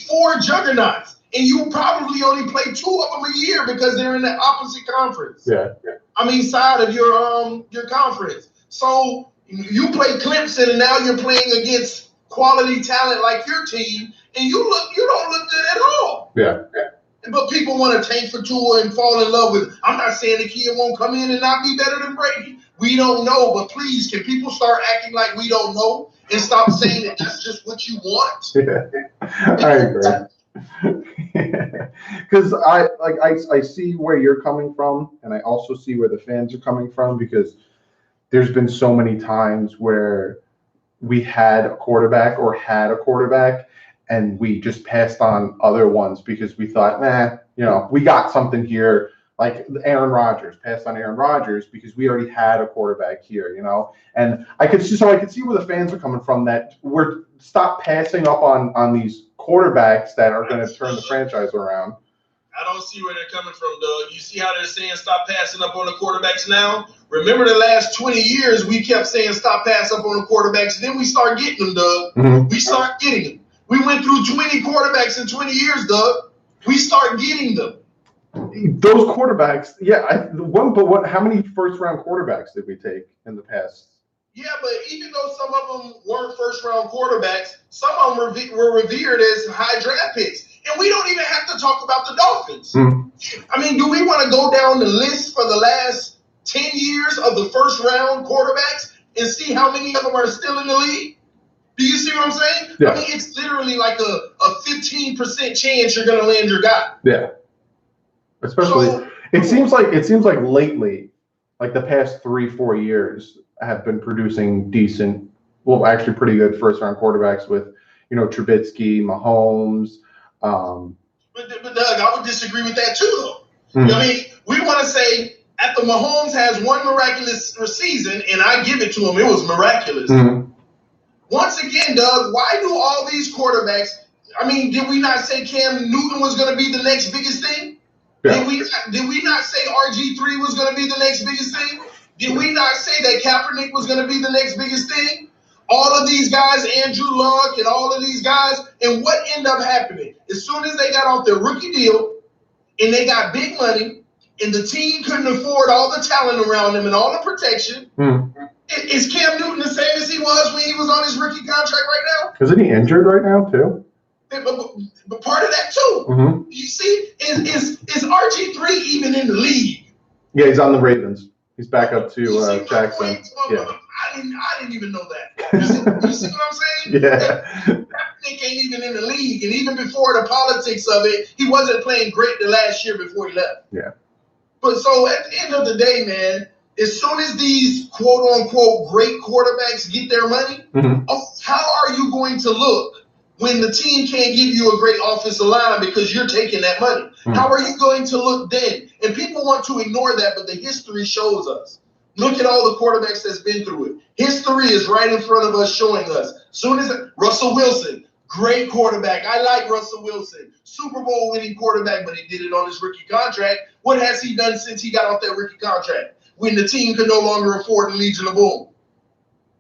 4 juggernauts. And you probably only play 2 of them a year because they're in the opposite conference. Yeah. Side of your conference. So you play Clemson, and now you're playing against quality talent like your team, and you don't look good at all. Yeah. But people want to tank for Tua and fall in love with. I'm not saying the kid won't come in and not be better than Brady. We don't know, but please, can people start acting like we don't know and stop saying that that's just what you want? Yeah. I agree. Because I see where you're coming from, and I also see where the fans are coming from because there's been so many times where we had a quarterback and we just passed on other ones because we thought, we got something here. Like Aaron Rodgers, passed on Aaron Rodgers because we already had a quarterback here, And I could see where the fans are coming from, that we're stop passing up on these quarterbacks that are going to turn the franchise around. I don't see where they're coming from, Doug. You see how they're saying stop passing up on the quarterbacks now? Remember the last 20 years we kept saying stop pass up on the quarterbacks, and then we start getting them, Doug. Mm-hmm. We start getting them. We went through 20 quarterbacks in 20 years, Doug. We start getting them. Those quarterbacks, how many first-round quarterbacks did we take in the past? Yeah, but even though some of them weren't first-round quarterbacks, some of them were revered as high draft picks. And we don't even have to talk about the Dolphins. Mm-hmm. Do we want to go down the list for the last 10 years of the first-round quarterbacks and see how many of them are still in the league? Do you see what I'm saying? Yeah. It's literally like a 15% chance you're going to land your guy. Yeah. Especially, it seems like lately, like the past 3-4 years, have been producing decent, actually pretty good first-round quarterbacks with, Trubisky, Mahomes. But Doug, I would disagree with that too, though. Mm-hmm. We want to say after Mahomes has one miraculous season, and I give it to him, it was miraculous. Mm-hmm. Once again, Doug, why do all these quarterbacks? Did we not say Cam Newton was going to be the next biggest thing? Yeah. Did we not say RG3 was going to be the next biggest thing? Did we not say that Kaepernick was going to be the next biggest thing? All of these guys, Andrew Luck and all of these guys, and what ended up happening? As soon as they got off their rookie deal and they got big money and the team couldn't afford all the talent around them and all the protection, is Cam Newton the same as he was when he was on his rookie contract right now? Isn't he injured right now too? But part of that too. Mm-hmm. You see, is RG3 even in the league? Yeah, he's on the Ravens. He's back up to Jackson. Yeah. I didn't even know that. You see what I'm saying? Yeah. ain't even in the league. And even before the politics of it, he wasn't playing great the last year before he left. Yeah. But so at the end of the day, man, as soon as these quote unquote great quarterbacks get their money, how are you going to look when the team can't give you a great offensive line because you're taking that money? How are you going to look then? And people want to ignore that, but the history shows us. Look at all the quarterbacks that's been through it. History is right in front of us showing us. Soon as Russell Wilson, great quarterback. I like Russell Wilson. Super Bowl winning quarterback, but he did it on his rookie contract. What has he done since he got off that rookie contract? When the team could no longer afford the Legion of Boom.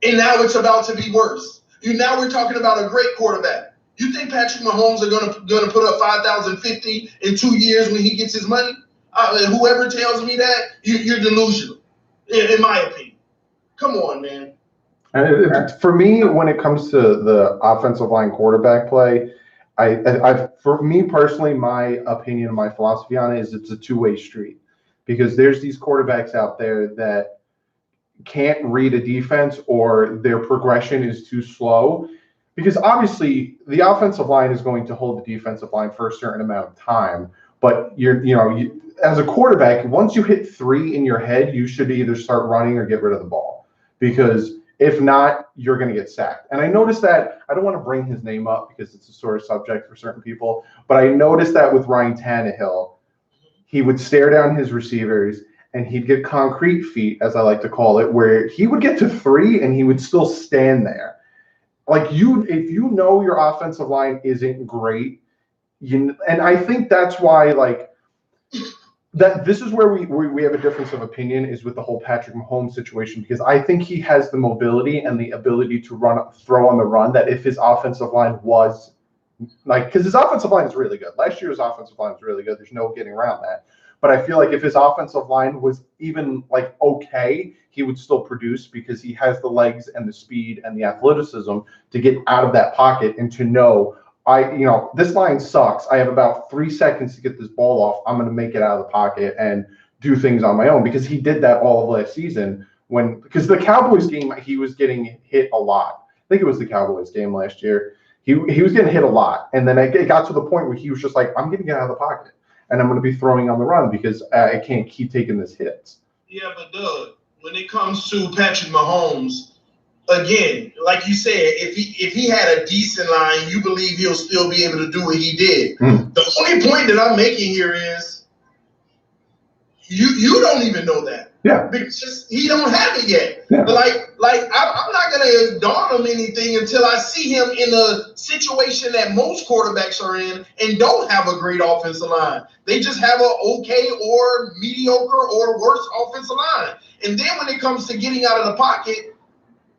And now it's about to be worse. Now we're talking about a great quarterback. You think Patrick Mahomes are gonna put up 5,050 in 2 years when he gets his money? Whoever tells me that, you're delusional, in my opinion. Come on, man. For me, when it comes to the offensive line quarterback play, for me personally, my opinion, my philosophy on it is it's a two-way street, because there's these quarterbacks out there that can't read a defense or their progression is too slow. Because obviously the offensive line is going to hold the defensive line for a certain amount of time, but as a quarterback, once you hit 3 in your head, you should either start running or get rid of the ball, because if not, you're going to get sacked. And I noticed that, I don't want to bring his name up because it's a sore subject for certain people, but I noticed that with Ryan Tannehill, he would stare down his receivers and he'd get concrete feet, as I like to call it, where he would get to 3 and he would still stand there. Like if you know your offensive line isn't great, and I think that's why that this is where we have a difference of opinion is with the whole Patrick Mahomes situation, because I think he has the mobility and the ability to throw on the run, that if his offensive line was because his offensive line is really good. Last year's offensive line was really good. There's no getting around that. But I feel like if his offensive line was even okay, he would still produce, because he has the legs and the speed and the athleticism to get out of that pocket and to know, this line sucks. I have about 3 seconds to get this ball off. I'm going to make it out of the pocket and do things on my own, because he did that all of last season because the Cowboys game, he was getting hit a lot. I think it was the Cowboys game last year. He was getting hit a lot. And then it got to the point where he was just like, I'm going to get out of the pocket. And I'm going to be throwing on the run because I can't keep taking this hits. Yeah, but Doug, when it comes to Patrick Mahomes, again, like you said, if he had a decent line, you believe he'll still be able to do what he did. The only point that I'm making here is you don't even know that. Yeah. Because he don't have it yet. Yeah. I'm not going to dawn him anything until I see him in a situation that most quarterbacks are in and don't have a great offensive line. They just have a okay or mediocre or worse offensive line. And then when it comes to getting out of the pocket,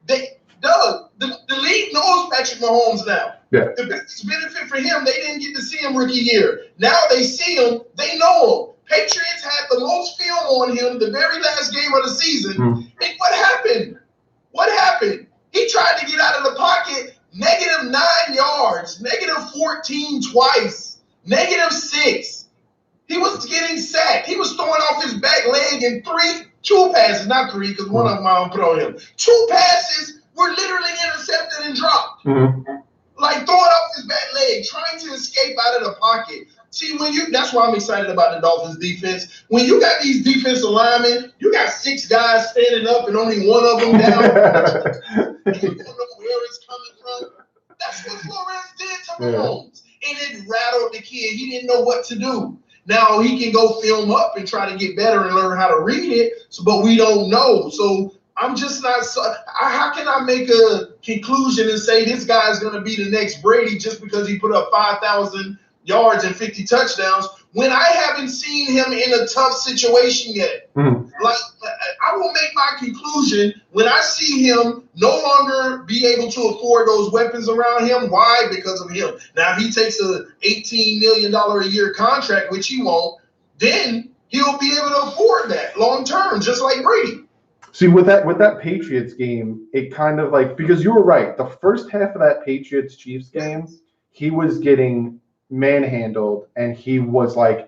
the league knows Patrick Mahomes now. Yeah. The biggest benefit for him, they didn't get to see him rookie year. Now they see him, they know him. Patriots had the most film on him the very last game of the season. And what happened? What happened? He tried to get out of the pocket, -9 yards, -14 twice, -6. He was getting sacked. He was throwing off his back leg in 2 passes, not 3, because one of them I put on him. 2 passes were literally intercepted and dropped. Throwing off his back leg, trying to escape out of the pocket. See, that's why I'm excited about the Dolphins defense. When you got these defensive linemen, you got 6 guys standing up and only one of them down. You don't know where it's coming from. That's what Flores did to Mahomes. And it rattled the kid. He didn't know what to do. Now he can go film up and try to get better and learn how to read it, but we don't know. So I'm just not how can I make a conclusion and say this guy's going to be the next Brady just because he put up 5,000 yards and 50 touchdowns when I haven't seen him in a tough situation yet? I will make my conclusion when I see him no longer be able to afford those weapons around him. Why? Because of him. Now, if he takes a $18 million a year contract, which he won't, then he'll be able to afford that long term, just like Brady. See, with that Patriots game, it kind of because you were right. The first half of that Patriots-Chiefs game, he was getting manhandled, and he wasn't,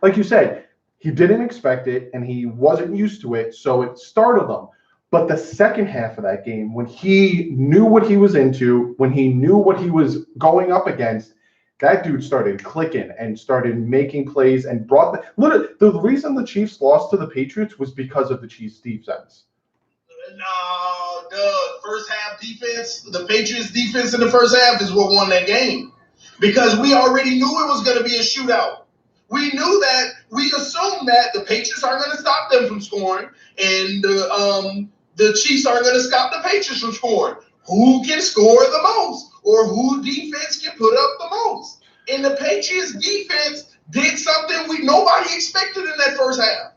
like you said, he didn't expect it, and he wasn't used to it, so it startled him. But the second half of that game, when he knew what he was into, when he knew what he was going up against, that dude started clicking and started making plays and brought the reason the Chiefs lost to the Patriots was because of the Chiefs defense. No, Doug, first half defense, the Patriots defense in the first half is what won that game. Because we already knew it was going to be a shootout. We knew that, we assumed that the Patriots aren't going to stop them from scoring, and the Chiefs aren't going to stop the Patriots from scoring. Who can score the most, or who defense can put up the most? And the Patriots defense did something nobody expected in that first half.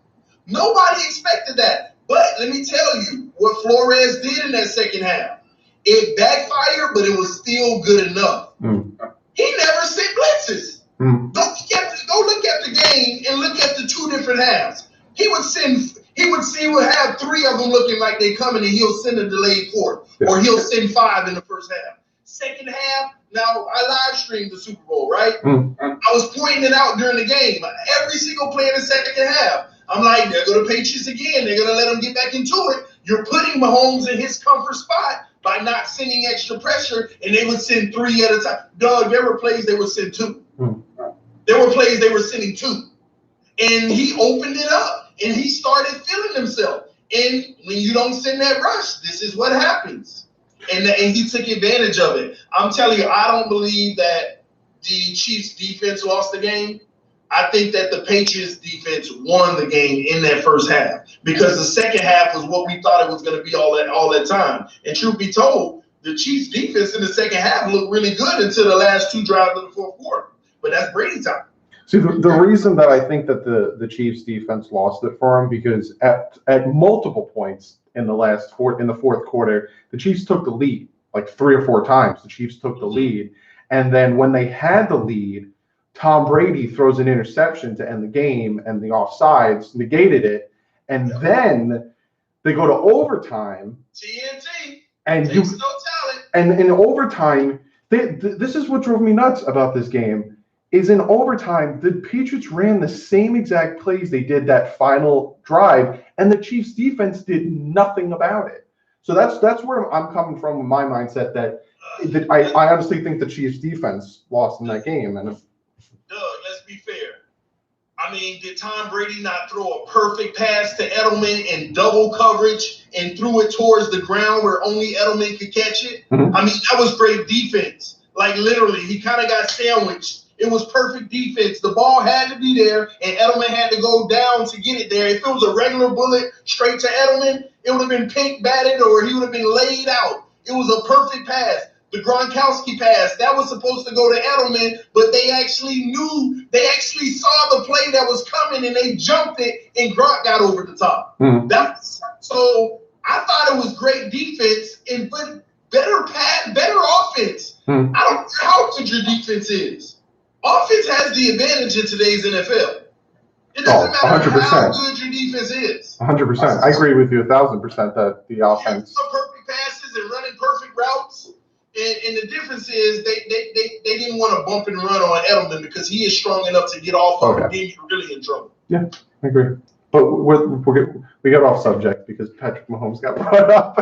Nobody expected that. But let me tell you what Flores did in that second half. It backfired, but it was still good enough. He never sent blitzes. Go look at the game and look at the two different halves. He would have three of them looking like they coming, and he'll send a delayed fourth, or he'll send five in the first half. Second half, now I live streamed the Super Bowl, right? I was pointing it out during the game. Every single play in the second half, I'm like, they're going to Patriots again. They're going to let him get back into it. You're putting Mahomes in his comfort spot by not sending extra pressure, and they would send three at a time. Doug, there were plays they would send two. There were plays they were sending two. And he opened it up, and he started feeling himself. And when you don't send that rush, this is what happens. And he took advantage of it. I'm telling you, I don't believe that the Chiefs defense lost the game. I think that the Patriots defense won the game in that first half, because the second half was what we thought it was going to be all that time. And truth be told, the Chiefs defense in the second half looked really good until the last two drives of the fourth quarter. But that's Brady time. See, the reason that I think that the Chiefs defense lost it for him, because at multiple points in the fourth quarter, the Chiefs took the lead like 3 or 4 times. The Chiefs took the lead, and then when they had the lead, Tom Brady throws an interception to end the game, and the offsides negated it, and then they go to overtime. TNT. And in overtime, this is what drove me nuts about this game. Is in overtime, the Patriots ran the same exact plays they did that final drive, and the Chiefs defense did nothing about it. So that's where I'm coming from with my mindset that I honestly think the Chiefs defense lost in that game. And Doug, let's be fair. I mean, did Tom Brady not throw a perfect pass to Edelman in double coverage and threw it towards the ground where only Edelman could catch it? I mean, that was great defense. Like, literally, he kind of got sandwiched. It was perfect defense. The ball had to be there, and Edelman had to go down to get it there. If it was a regular bullet straight to Edelman, it would have been pink batted, or he would have been laid out. It was a perfect pass. The Gronkowski pass, that was supposed to go to Edelman, but they actually saw the play that was coming, and they jumped it, and Gronk got over the top. So I thought it was great defense, but better offense. I don't care how good your defense is. Offense has the advantage in today's NFL. It doesn't matter 100%. how good your defense is. 100%. I agree with you 1,000% that the offense. Some perfect passes and running perfect routes. And the difference is they didn't want to bump and run on Edelman because he is strong enough to get off of him. Then you're really in trouble. Yeah, I agree. But we got off subject because Patrick Mahomes got brought up.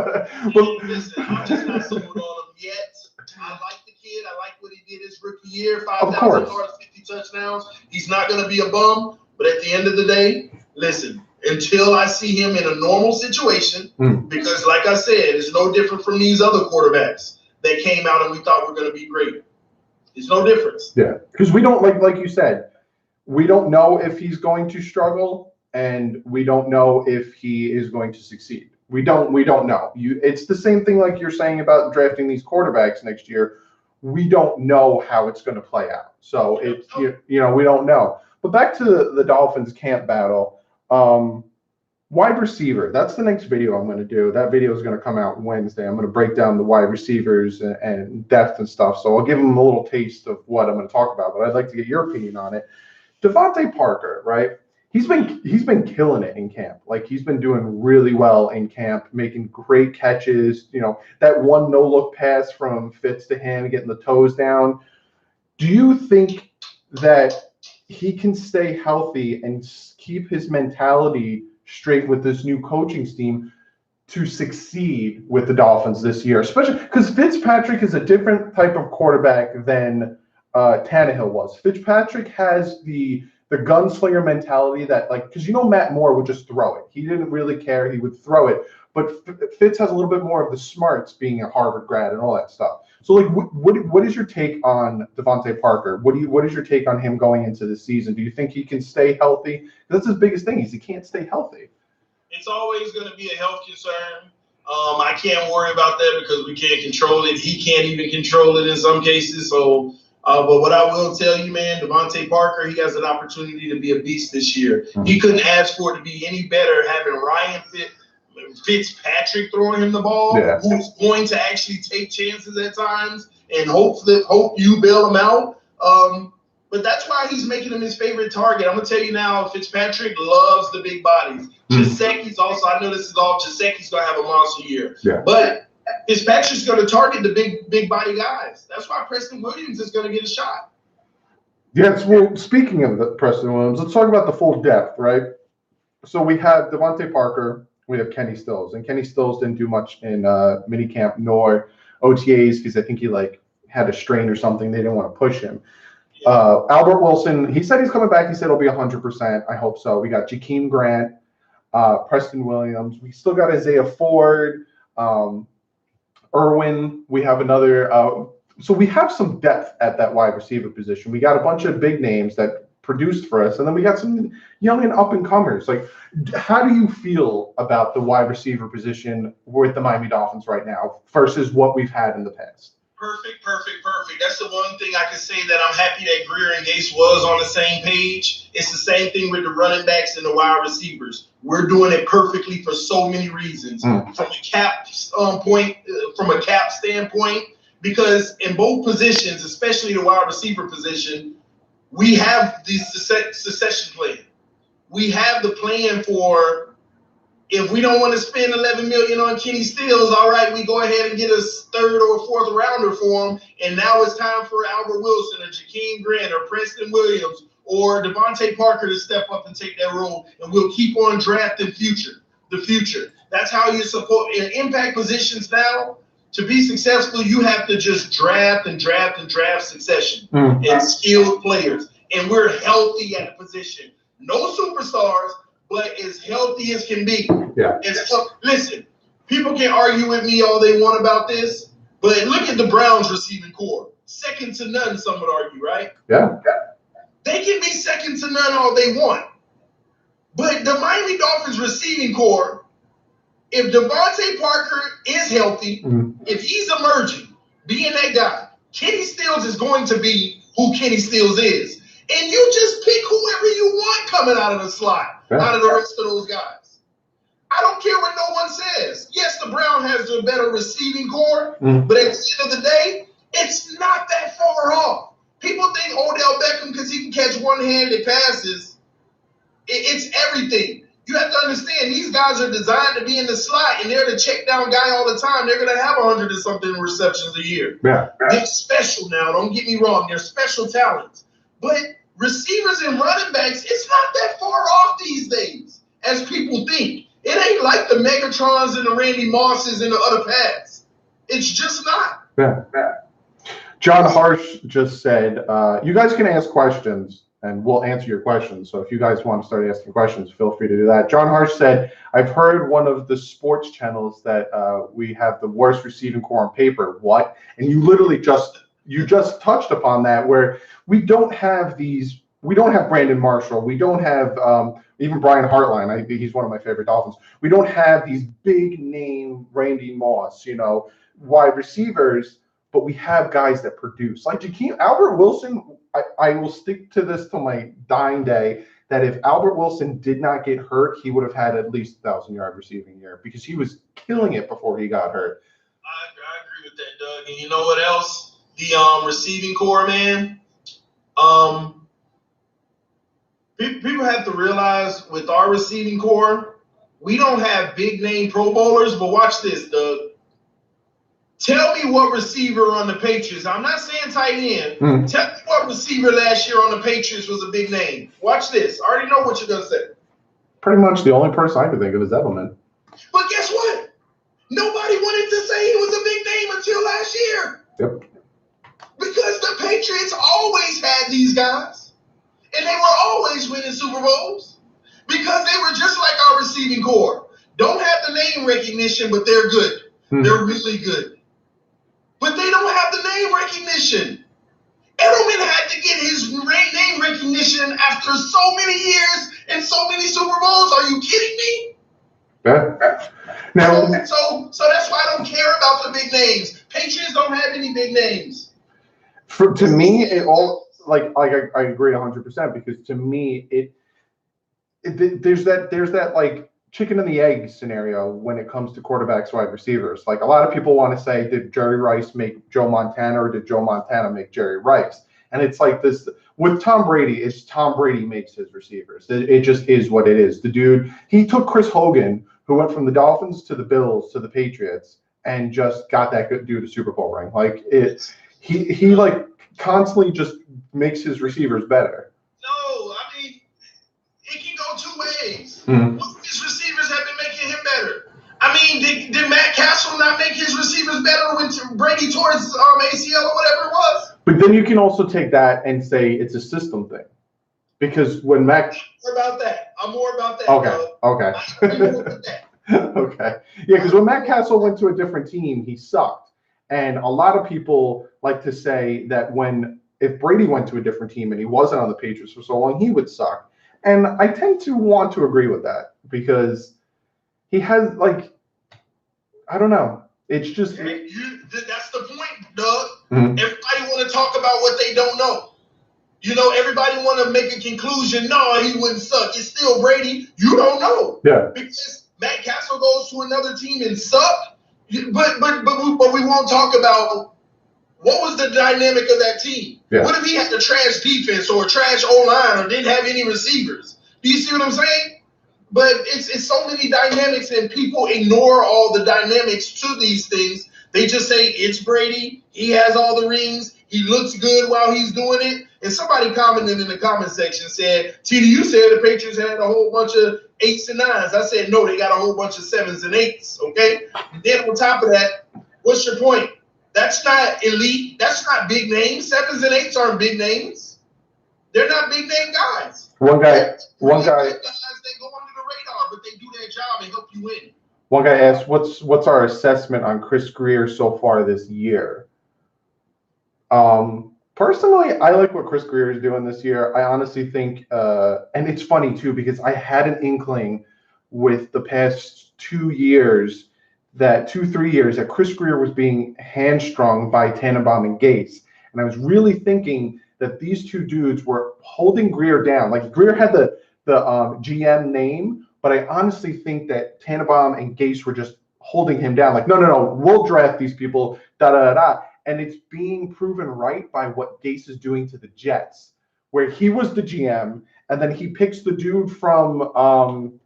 Listen, I'm just not sold on him yet. I like the kid. I like what he did his rookie year, 5,000 yards, 50 touchdowns. He's not going to be a bum. But at the end of the day, listen, until I see him in a normal situation, because like I said, it's no different from these other quarterbacks that came out and we thought were going to be great. It's no difference. Yeah, because we don't, like you said, we don't know if he's going to struggle, and we don't know if he is going to succeed. We don't know. It's the same thing like you're saying about drafting these quarterbacks next year. We don't know how it's going to play out. So it's we don't know. But back to the Dolphins camp battle. Wide receiver. That's the next video I'm going to do. That video is going to come out Wednesday. I'm going to break down the wide receivers and depth and stuff. So I'll give them a little taste of what I'm going to talk about. But I'd like to get your opinion on it. Devontae Parker, right? He's been killing it in camp. Like, he's been doing really well in camp, making great catches. That one no-look pass from Fitz to him, getting the toes down. Do you think that he can stay healthy and keep his mentality straight with this new coaching scheme to succeed with the Dolphins this year, especially because Fitzpatrick is a different type of quarterback than Tannehill was. Fitzpatrick has the gunslinger mentality that, like, because Matt Moore would just throw it. He didn't really care. He would throw it. But Fitz has a little bit more of the smarts, being a Harvard grad and all that stuff. So, like, what is your take on Devontae Parker? What is your take on him going into the season? Do you think he can stay healthy? That's his biggest thing, is he can't stay healthy. It's always going to be a health concern. I can't worry about that because we can't control it. He can't even control it in some cases. So, but what I will tell you, man, Devontae Parker, he has an opportunity to be a beast this year. Mm-hmm. He couldn't ask for it to be any better having Ryan Fitzpatrick throwing him the ball, who's going to actually take chances at times and hope you bail him out. But that's why he's making him his favorite target. I'm going to tell you now, Fitzpatrick loves the big bodies. Gesicki's also, I know this is all, Gesicki's going to have a monster year. Yeah. But Fitzpatrick's going to target the big body guys. That's why Preston Williams is going to get a shot. Yes, well, speaking of the Preston Williams, let's talk about the full depth, right? So we have Devontae Parker, we have Kenny Stills. And Kenny Stills didn't do much in minicamp nor OTAs because I think he, had a strain or something. They didn't want to push him. Albert Wilson, he said he's coming back. He said he'll be 100%. I hope so. We got Jakeem Grant, Preston Williams. We still got Isaiah Ford, Irwin. We have another. So we have some depth at that wide receiver position. We got a bunch of big names that produced for us, and then we got some young and up-and-comers. Like, how do you feel about the wide receiver position with the Miami Dolphins right now versus what we've had in the past? Perfect. That's the one thing I can say that I'm happy that Greer and Gase was on the same page. It's the same thing with the running backs and the wide receivers. We're doing it perfectly for so many reasons. From a cap standpoint, because in both positions, especially the wide receiver position, we have the succession plan. We have the plan for, if we don't want to spend $11 million on Kenny Stills, all right, we go ahead and get a third or fourth rounder for him. And now it's time for Albert Wilson or Jakeem Grant or Preston Williams or Devontae Parker to step up and take that role. And we'll keep on drafting the future. That's how you support in impact positions now. To be successful, you have to just draft succession and skilled players. And we're healthy at the position. No superstars, but as healthy as can be. Yeah. And so, listen, people can argue with me all they want about this, but look at the Browns receiving core. Second to none, some would argue, right? Yeah. They can be second to none all they want. But the Miami Dolphins receiving core, if Devontae Parker is healthy, if he's emerging, being that guy, Kenny Stills is going to be who Kenny Stills is. And you just pick whoever you want coming out of the slot, out of the rest of those guys. I don't care what no one says. Yes, the Brown has a better receiving core, but at the end of the day, it's not that far off. People think Odell Beckham, because he can catch one-handed passes, it's everything. You have to understand, these guys are designed to be in the slot, and they're the check-down guy all the time. They're going to have 100 and something receptions a year. Yeah. They're special now. Don't get me wrong. They're special talents. But receivers and running backs, it's not that far off these days, as people think. It ain't like the Megatrons and the Randy Mosses and the other paths. It's just not. Yeah. John Harsh just said, you guys can ask questions, and we'll answer your questions. So if you guys want to start asking questions, feel free to do that. John Harsh said, I've heard one of the sports channels that we have the worst receiving core on paper. What? And you literally just touched upon that, where we don't have Brandon Marshall. We don't have even Brian Hartline. I think he's one of my favorite Dolphins. We don't have these big name Randy Moss, wide receivers, but we have guys that produce. Like Albert Wilson, I will stick to this till my dying day, that if Albert Wilson did not get hurt, he would have had at least 1,000-yard receiving year, because he was killing it before he got hurt. I agree with that, Doug. And you know what else? The receiving core, man. People have to realize with our receiving core, we don't have big name Pro Bowlers, but watch this, Doug. Tell me what receiver on the Patriots. I'm not saying tight end. Tell me what receiver last year on the Patriots was a big name. Watch this. I already know what you're going to say. Pretty much the only person I can think of is Edelman. But guess what? Nobody wanted to say he was a big name until last year. Yep. Because the Patriots always had these guys. And they were always winning Super Bowls. Because they were just like our receiving core. Don't have the name recognition, but they're good. They're really good. But they don't have the name recognition. Edelman had to get his name recognition after so many years and so many Super Bowls. Are you kidding me? Yeah. Now, so that's why I don't care about the big names. Patriots don't have any big names. To me, it all like I agree 100% because to me there's that like chicken and the egg scenario when it comes to quarterbacks, wide receivers. Like a lot of people want to say, did Jerry Rice make Joe Montana or did Joe Montana make Jerry Rice? And it's like this with Tom Brady. It's Tom Brady makes his receivers. It just is what it is. The dude, he took Chris Hogan, who went from the Dolphins to the Bills to the Patriots, and just got that good dude a Super Bowl ring. Like he like constantly just makes his receivers better. No, I mean it can go two ways. Mm-hmm. His receivers have been making him better. I mean, did Matt Castle not make his receivers better when Brady tore his ACL or whatever it was? But then you can also take that and say it's a system thing. Because when Mac... I'm more about that. Okay. Okay. Yeah, because when Matt Castle went to a different team, he sucked. And a lot of people like to say that if Brady went to a different team and he wasn't on the Patriots for so long, he would suck. And I tend to want to agree with that because he has, like, I don't know. It's just... That's the point, Doug. Mm-hmm. Everybody want to talk about what they don't know. You know, everybody want to make a conclusion. No, he wouldn't suck. It's still Brady. You don't know. Yeah. Because Matt Castle goes to another team and sucked. But we won't talk about what was the dynamic of that team. Yeah. What if he had a trash defense or a trash O-line or didn't have any receivers? Do you see what I'm saying? But it's so many dynamics and people ignore all the dynamics to these things. They just say it's Brady. He has all the rings. He looks good while he's doing it. And somebody commented in the comment section said, TD, you said the Patriots had a whole bunch of 8s and 9s. I said, no, they got a whole bunch of 7s and 8s, okay? And then on top of that, what's your point? That's not elite. That's not big names. 7s and 8s aren't big names. They're not big name guys. One guy. Guys, they go under the radar, but they do their job and help you win. One guy asked, what's our assessment on Chris Grier so far this year? Personally, I like what Chris Grier is doing this year. I honestly think, and it's funny too, because I had an inkling with the past 3 years, that Chris Grier was being hamstrung by Tannenbaum and Gase. And I was really thinking that these two dudes were holding Grier down. Like Grier had the GM name, but I honestly think that Tannenbaum and Gase were just holding him down. Like, no, we'll draft these people, da-da-da-da. And it's being proven right by what Gase is doing to the Jets, where he was the GM, and then he picks the dude from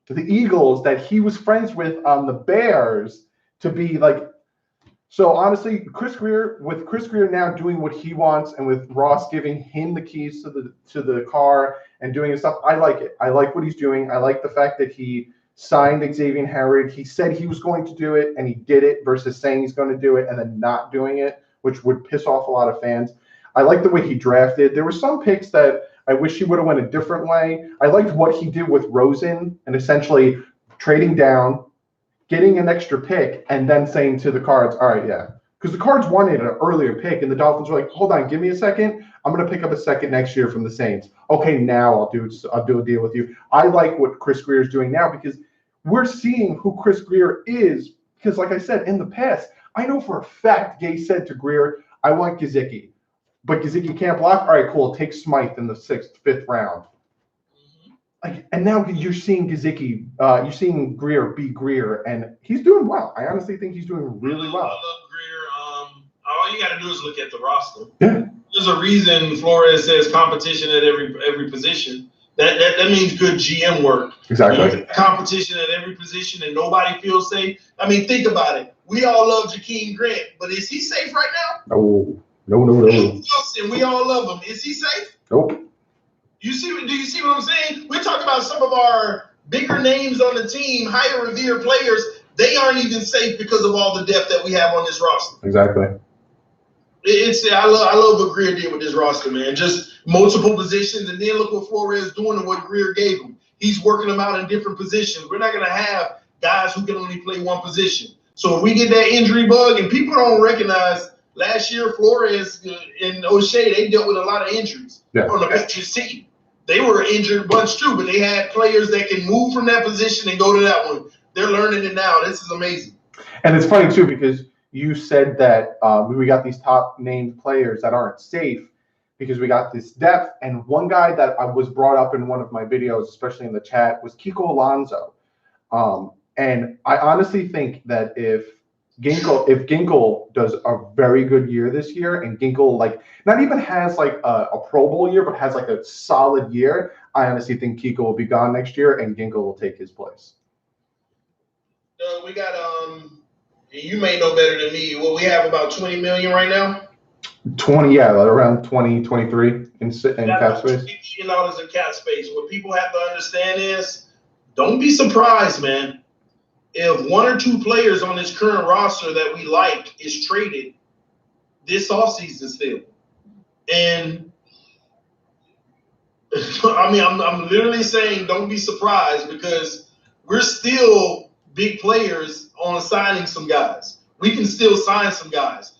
the Eagles that he was friends with on the Bears to be like. So honestly, Chris Grier now doing what he wants, and with Ross giving him the keys to the car and doing his stuff, I like it. I like what he's doing. I like the fact that he signed Xavier Howard. He said he was going to do it, and he did it, versus saying he's going to do it and then not doing it, which would piss off a lot of fans. I like the way he drafted. There were some picks that I wish he would have went a different way. I liked what he did with Rosen and essentially trading down, getting an extra pick, and then saying to the Cards, all right, yeah. Because the Cards wanted an earlier pick, and the Dolphins were like, hold on, give me a second. I'm going to pick up a second next year from the Saints. Okay, now I'll do a deal with you. I like what Chris Grier is doing now because we're seeing who Chris Grier is. Because like I said, in the past, I know for a fact Gase said to Grier, I want Gesicki. But Gesicki can't block? All right, cool. Take Smythe in the 6th, 5th round. Like, and now you're seeing Gesicki, you're seeing Grier be Grier, and he's doing well. I honestly think he's doing really well. I love Grier. All you got to do is look at the roster. Yeah. There's a reason Flores says competition at every position. That means good GM work. Exactly. Competition at every position and nobody feels safe. I mean, think about it. We all love Jakeem Grant, but is he safe right now? No. Wilson, we all love him. Is he safe? Nope. Do you see what I'm saying? We're talking about some of our bigger names on the team, higher revered players. they aren't even safe because of all the depth that we have on this roster. Exactly. I love what Greer did with this roster, man. Just multiple positions, and then look what Flores is doing and what Greer gave him. He's working them out in different positions. We're not going to have guys who can only play one position. So if we get that injury bug, and people don't recognize, last year Flores and O'Shea, they dealt with a lot of injuries on the Patriots team. They were an injured bunch too, but they had players that can move from that position and go to that one. They're learning it now. This is amazing. And it's funny too, because you said that we got these top named players that aren't safe because we got this depth. And one guy that I was brought up in one of my videos, especially in the chat, was Kiko Alonso. And I honestly think that if Ginkle does a very good year this year, and Ginkle like not even has like a Pro Bowl year, but has like a solid year, I honestly think Kiko will be gone next year, and Ginkle will take his place. We got you may know better than me. Well, we have about 20 million right now. 20, yeah, around 20, 23 in cap space. $20 million in cap space. What people have to understand is, don't be surprised, man, if one or two players on this current roster that we like is traded this offseason still. And I mean, I'm literally saying don't be surprised, because we're still big players on signing some guys. We can still sign some guys.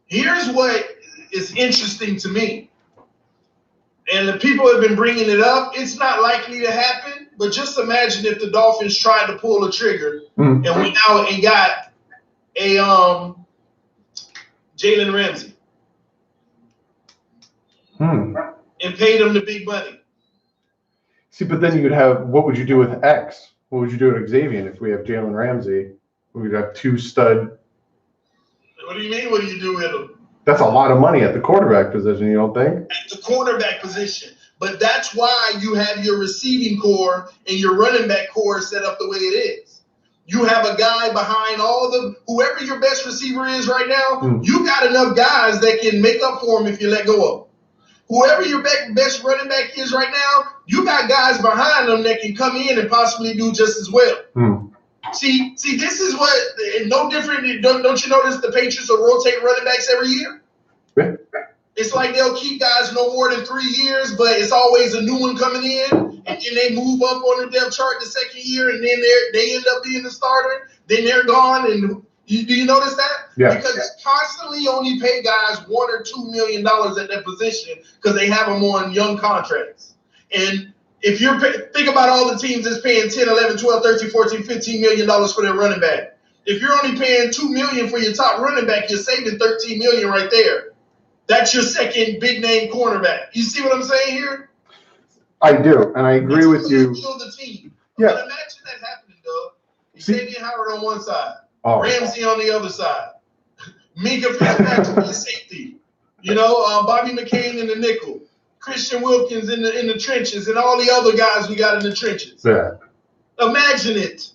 Here's what is interesting to me. And the people have been bringing it up. It's not likely to happen, but just imagine if the Dolphins tried to pull a trigger and went out and got a Jalen Ramsey and paid him the big money. See, but then you could have, what would you do with X? What would you do with Xavier if we have Jalen Ramsey? We would have two stud. What do you mean? What do you do with him? That's a lot of money at the quarterback position, you don't think? At the quarterback position. But that's why you have your receiving core and your running back core set up the way it is. You have a guy behind whoever your best receiver is right now, you got enough guys that can make up for him if you let go of him. Whoever your best running back is right now, you got guys behind them that can come in and possibly do just as well. See, this is what, no different. Don't you notice the Patriots will rotate running backs every year? Yeah. It's like they'll keep guys no more than 3 years, but it's always a new one coming in, and then they move up on the depth chart the second year, and then they end up being the starter. Then they're gone, and do you notice that? Yeah. Because constantly only pay guys $1 or $2 million at that position because they have them on young contracts. And if you're think about all the teams that's paying 10, 11, 12, 13, 14, $15 million for their running back. If you're only paying $2 million for your top running back, you're saving $13 million right there. That's your second big name cornerback. You see what I'm saying here? I do, and I agree with you. The team. Yeah. But imagine that happening, though. Xavier Howard on one side, Ramsey on the other side, Minka Fitzpatrick in safety, Bobby McCain in the nickel, Christian Wilkins in the trenches, and all the other guys we got in the trenches. Yeah. Imagine it.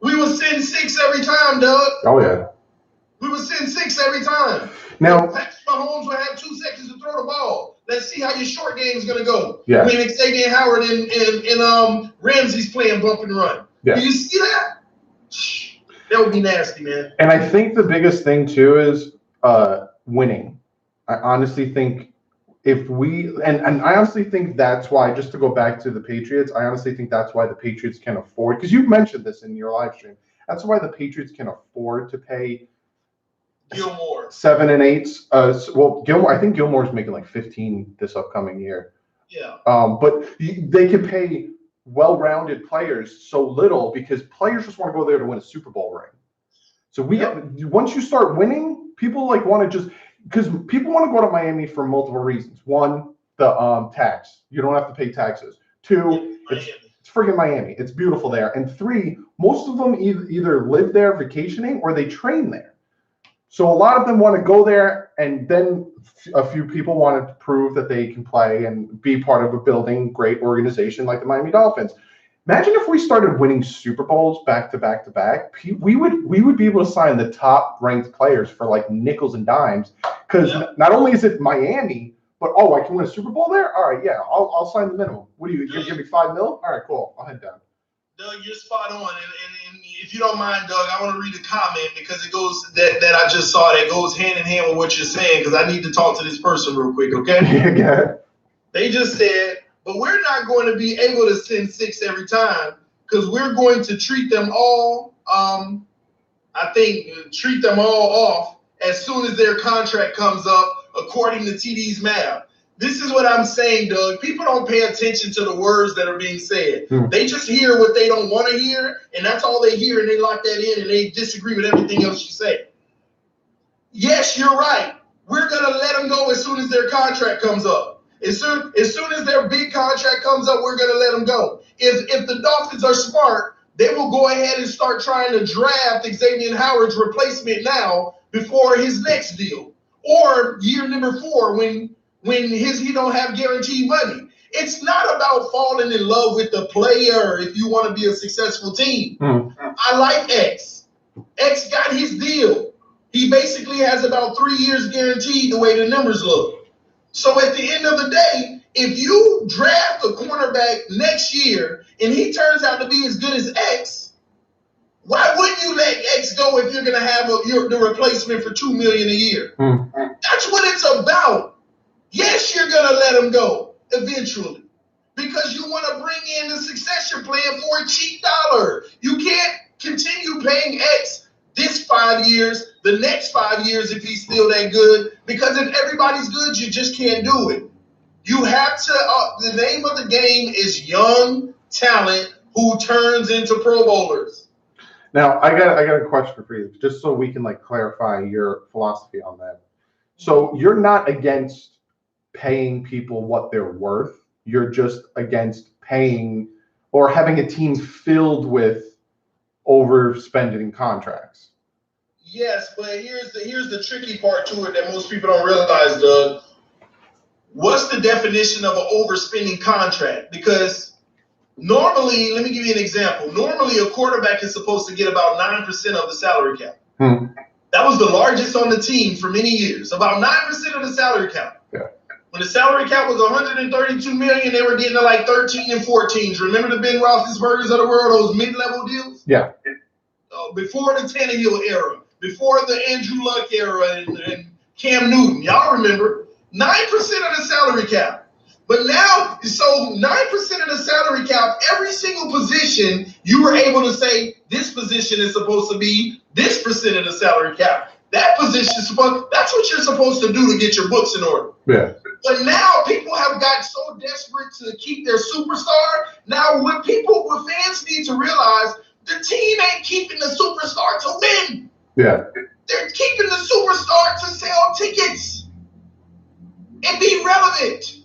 We would send 6 every time, Doug. Oh, yeah. We would send 6 every time. Now, Patrick Mahomes would have 2 seconds to throw the ball. Let's see how your short game is going to go. Yeah. When Xavier Howard and Ramsey's playing bump and run. Yeah. Do you see that? That would be nasty, man. And I think the biggest thing, too, is winning. I honestly think if we – and I honestly think that's why, just to go back to the Patriots, I honestly think that's why the Patriots can afford – because you've mentioned this in your live stream. That's why the Patriots can afford to pay – Gilmore 7 and 8. Well, Gilmore. I think Gilmore's making like 15 this upcoming year. Yeah. But they can pay well-rounded players so little because players just want to go there to win a Super Bowl ring. So once you start winning, people want to just because people want to go to Miami for multiple reasons. One, the tax. You don't have to pay taxes. 2, it's friggin' Miami. It's beautiful there. And 3, most of them either live there vacationing or they train there. So a lot of them want to go there, and then a few people want to prove that they can play and be part of a building great organization like the Miami Dolphins. Imagine if we started winning Super Bowls back to back to back. We would be able to sign the top ranked players for like nickels and dimes because not only is it Miami, but I can win a Super Bowl there. All right, yeah, I'll sign the minimum. What do you give me $5 million? All right, cool. I'll head down. Doug, you're spot on, and if you don't mind, Doug, I want to read a comment because it goes that I just saw that goes hand in hand with what you're saying because I need to talk to this person real quick, okay? Yeah. They just said, but we're not going to be able to send 6 every time because we're going to treat them all, treat them all off as soon as their contract comes up, according to TD's math. This is what I'm saying, Doug. People don't pay attention to the words that are being said. They just hear what they don't want to hear, and that's all they hear, and they lock that in, and they disagree with everything else you say. Yes, you're right. We're going to let them go as soon as their contract comes up. As soon as their big contract comes up, we're going to let them go. If the Dolphins are smart, they will go ahead and start trying to draft Xavier Howard's replacement now before his next deal, or year number 4 when he don't have guaranteed money. It's not about falling in love with the player if you want to be a successful team. I like X. X got his deal. He basically has about 3 years guaranteed the way the numbers look. So at the end of the day, if you draft a cornerback next year and he turns out to be as good as X, why wouldn't you let X go if you're going to have the replacement for $2 million a year? That's what it's about. Yes, you're going to let him go eventually because you want to bring in the succession plan for a cheap dollar. You can't continue paying X this 5 years, the next 5 years if he's still that good, because if everybody's good, you just can't do it. You have to, the name of the game is young talent who turns into Pro Bowlers. Now, I got a question for you, just so we can clarify your philosophy on that. So you're not against paying people what they're worth. You're just against paying or having a team filled with overspending contracts. Yes, but here's the tricky part to it that most people don't realize, Doug. What's the definition of an overspending contract? Because normally, let me give you an example. Normally, a quarterback is supposed to get about 9% of the salary cap. That was the largest on the team for many years, about 9% of the salary cap. Yeah. When the salary cap was $132 million, they were getting to 13 and 14s. Remember the Ben Roethlisbergers of the world, those mid-level deals? Yeah. Before the Tannehill era, before the Andrew Luck era and Cam Newton. Y'all remember 9% of the salary cap. But now, so 9% of the salary cap, every single position, you were able to say this position is supposed to be this percent of the salary cap. That position is that's what you're supposed to do to get your books in order. Yeah. But now people have got so desperate to keep their superstar. Now what fans need to realize, the team ain't keeping the superstar to win. Yeah. They're keeping the superstar to sell tickets and be relevant.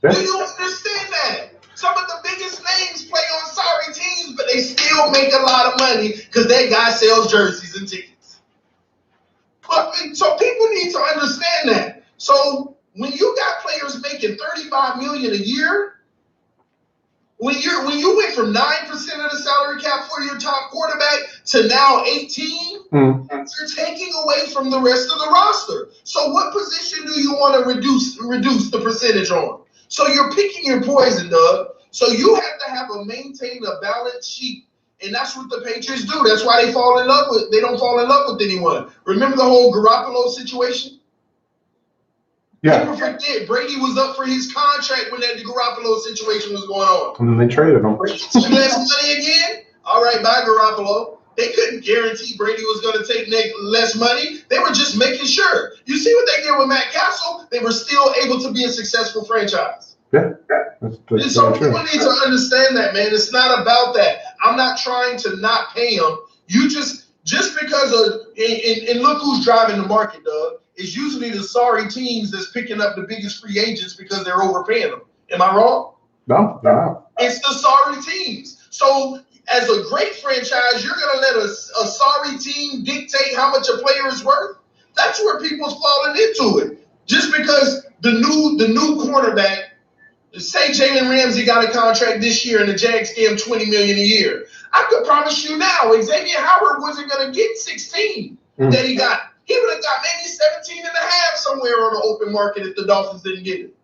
Yeah. Do you understand that? Some of the biggest names play on sorry teams, but they still make a lot of money because that guy sells jerseys and tickets. But so people need to understand that. So when you got players making $35 million a year, when you went from 9% of the salary cap for your top quarterback to now 18, you're taking away from the rest of the roster. So what position do you want to reduce the percentage on? So you're picking your poison, Doug. So you have to maintain a balanced sheet. And that's what the Patriots do. That's why they don't fall in love with anyone. Remember the whole Garoppolo situation? Yeah. People forget Brady was up for his contract when that Garoppolo situation was going on. And then they traded him. Less money again? All right, bye, Garoppolo. They couldn't guarantee Brady was going to take less money. They were just making sure. You see what they did with Matt Castle? They were still able to be a successful franchise. Yeah. That's so people need to understand that, man. It's not about that. I'm not trying to not pay them. You just because of and look who's driving the market, Doug. It's usually the sorry teams that's picking up the biggest free agents because they're overpaying them. Am I wrong? No. It's the sorry teams. So as a great franchise, you're going to let a sorry team dictate how much a player is worth? That's where people's falling into it. Just because the new quarterback, say Jalen Ramsey got a contract this year and the Jags gave him $20 million a year. I could promise you now, Xavier Howard wasn't going to get 16 that he got. He would have got maybe 17 and a half somewhere on the open market if the Dolphins didn't get it.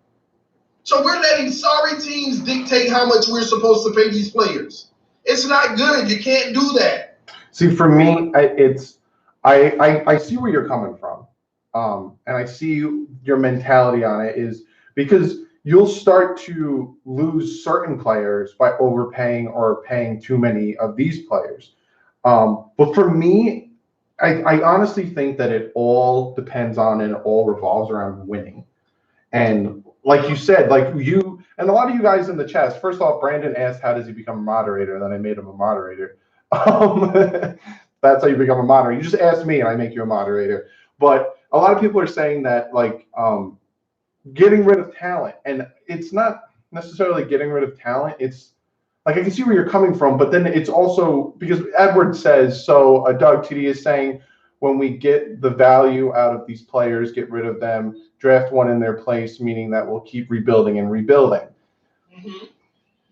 So we're letting sorry teams dictate how much we're supposed to pay these players. It's not good. You can't do that. See, for me, I see where you're coming from, and I see your mentality on it is because you'll start to lose certain players by overpaying or paying too many of these players. But for me, I honestly think that it all depends on and all revolves around winning. And like you said, like you and a lot of you guys in the chat, first off, Brandon asked, how does he become a moderator? And then I made him a moderator. That's how you become a moderator. You just ask me and I make you a moderator. But a lot of people are saying that like getting rid of talent, and it's not necessarily getting rid of talent. It's like I can see where you're coming from, but then it's also because Edward says so. Doug TD is saying when we get the value out of these players, get rid of them, draft one in their place, meaning that we'll keep rebuilding and rebuilding. Mm-hmm.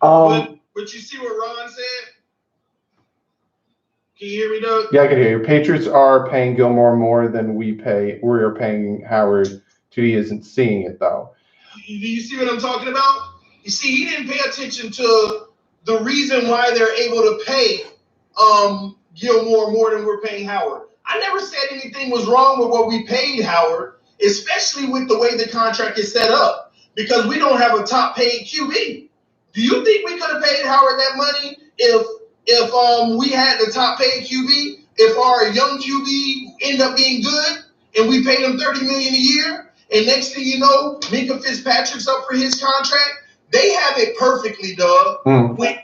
But you see what Ron said? Can you hear me, Doug? Yeah, I can hear you. Patriots are paying Gilmore more than we are paying Howard. TD isn't seeing it, though. Do you see what I'm talking about? You see, he didn't pay attention to the reason why they're able to pay Gilmore more than we're paying Howard. I never said anything was wrong with what we paid Howard, especially with the way the contract is set up, because we don't have a top paid QB. Do you think we could have paid Howard that money if we had the top paid QB? If our young QB ended up being good and we paid him $30 million a year, and next thing you know, Minkah Fitzpatrick's up for his contract? They have it perfectly, Doug. When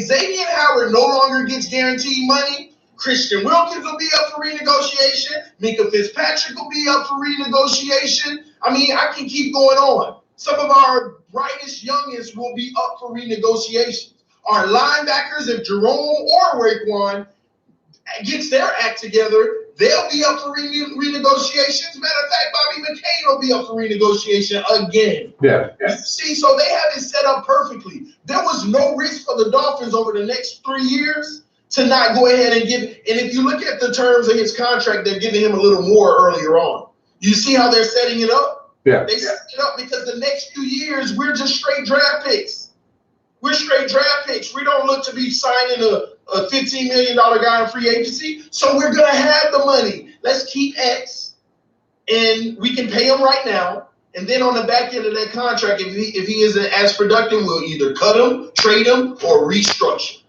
Xavier Howard no longer gets guaranteed money, Christian Wilkins will be up for renegotiation. Minkah Fitzpatrick will be up for renegotiation. I mean, I can keep going on. Some of our brightest youngest will be up for renegotiations. Our linebackers, if Jerome or Raekwon gets their act together, they'll be up for renegotiations. Matter of fact, Bobby McCain will be up for renegotiation again. Yeah. See, so they have it set up perfectly. There was no risk for the Dolphins over the next 3 years to not go ahead and give. And if you look at the terms of his contract, they're giving him a little more earlier on. You see how they're setting it up? Yeah. They set it up because the next few years, we're just straight draft picks. We're straight draft picks. We don't look to be signing a $15 million guy in free agency. So we're going to have the money. Let's keep X, and we can pay him right now. And then on the back end of that contract, if he isn't as productive, we'll either cut him, trade him, or restructure.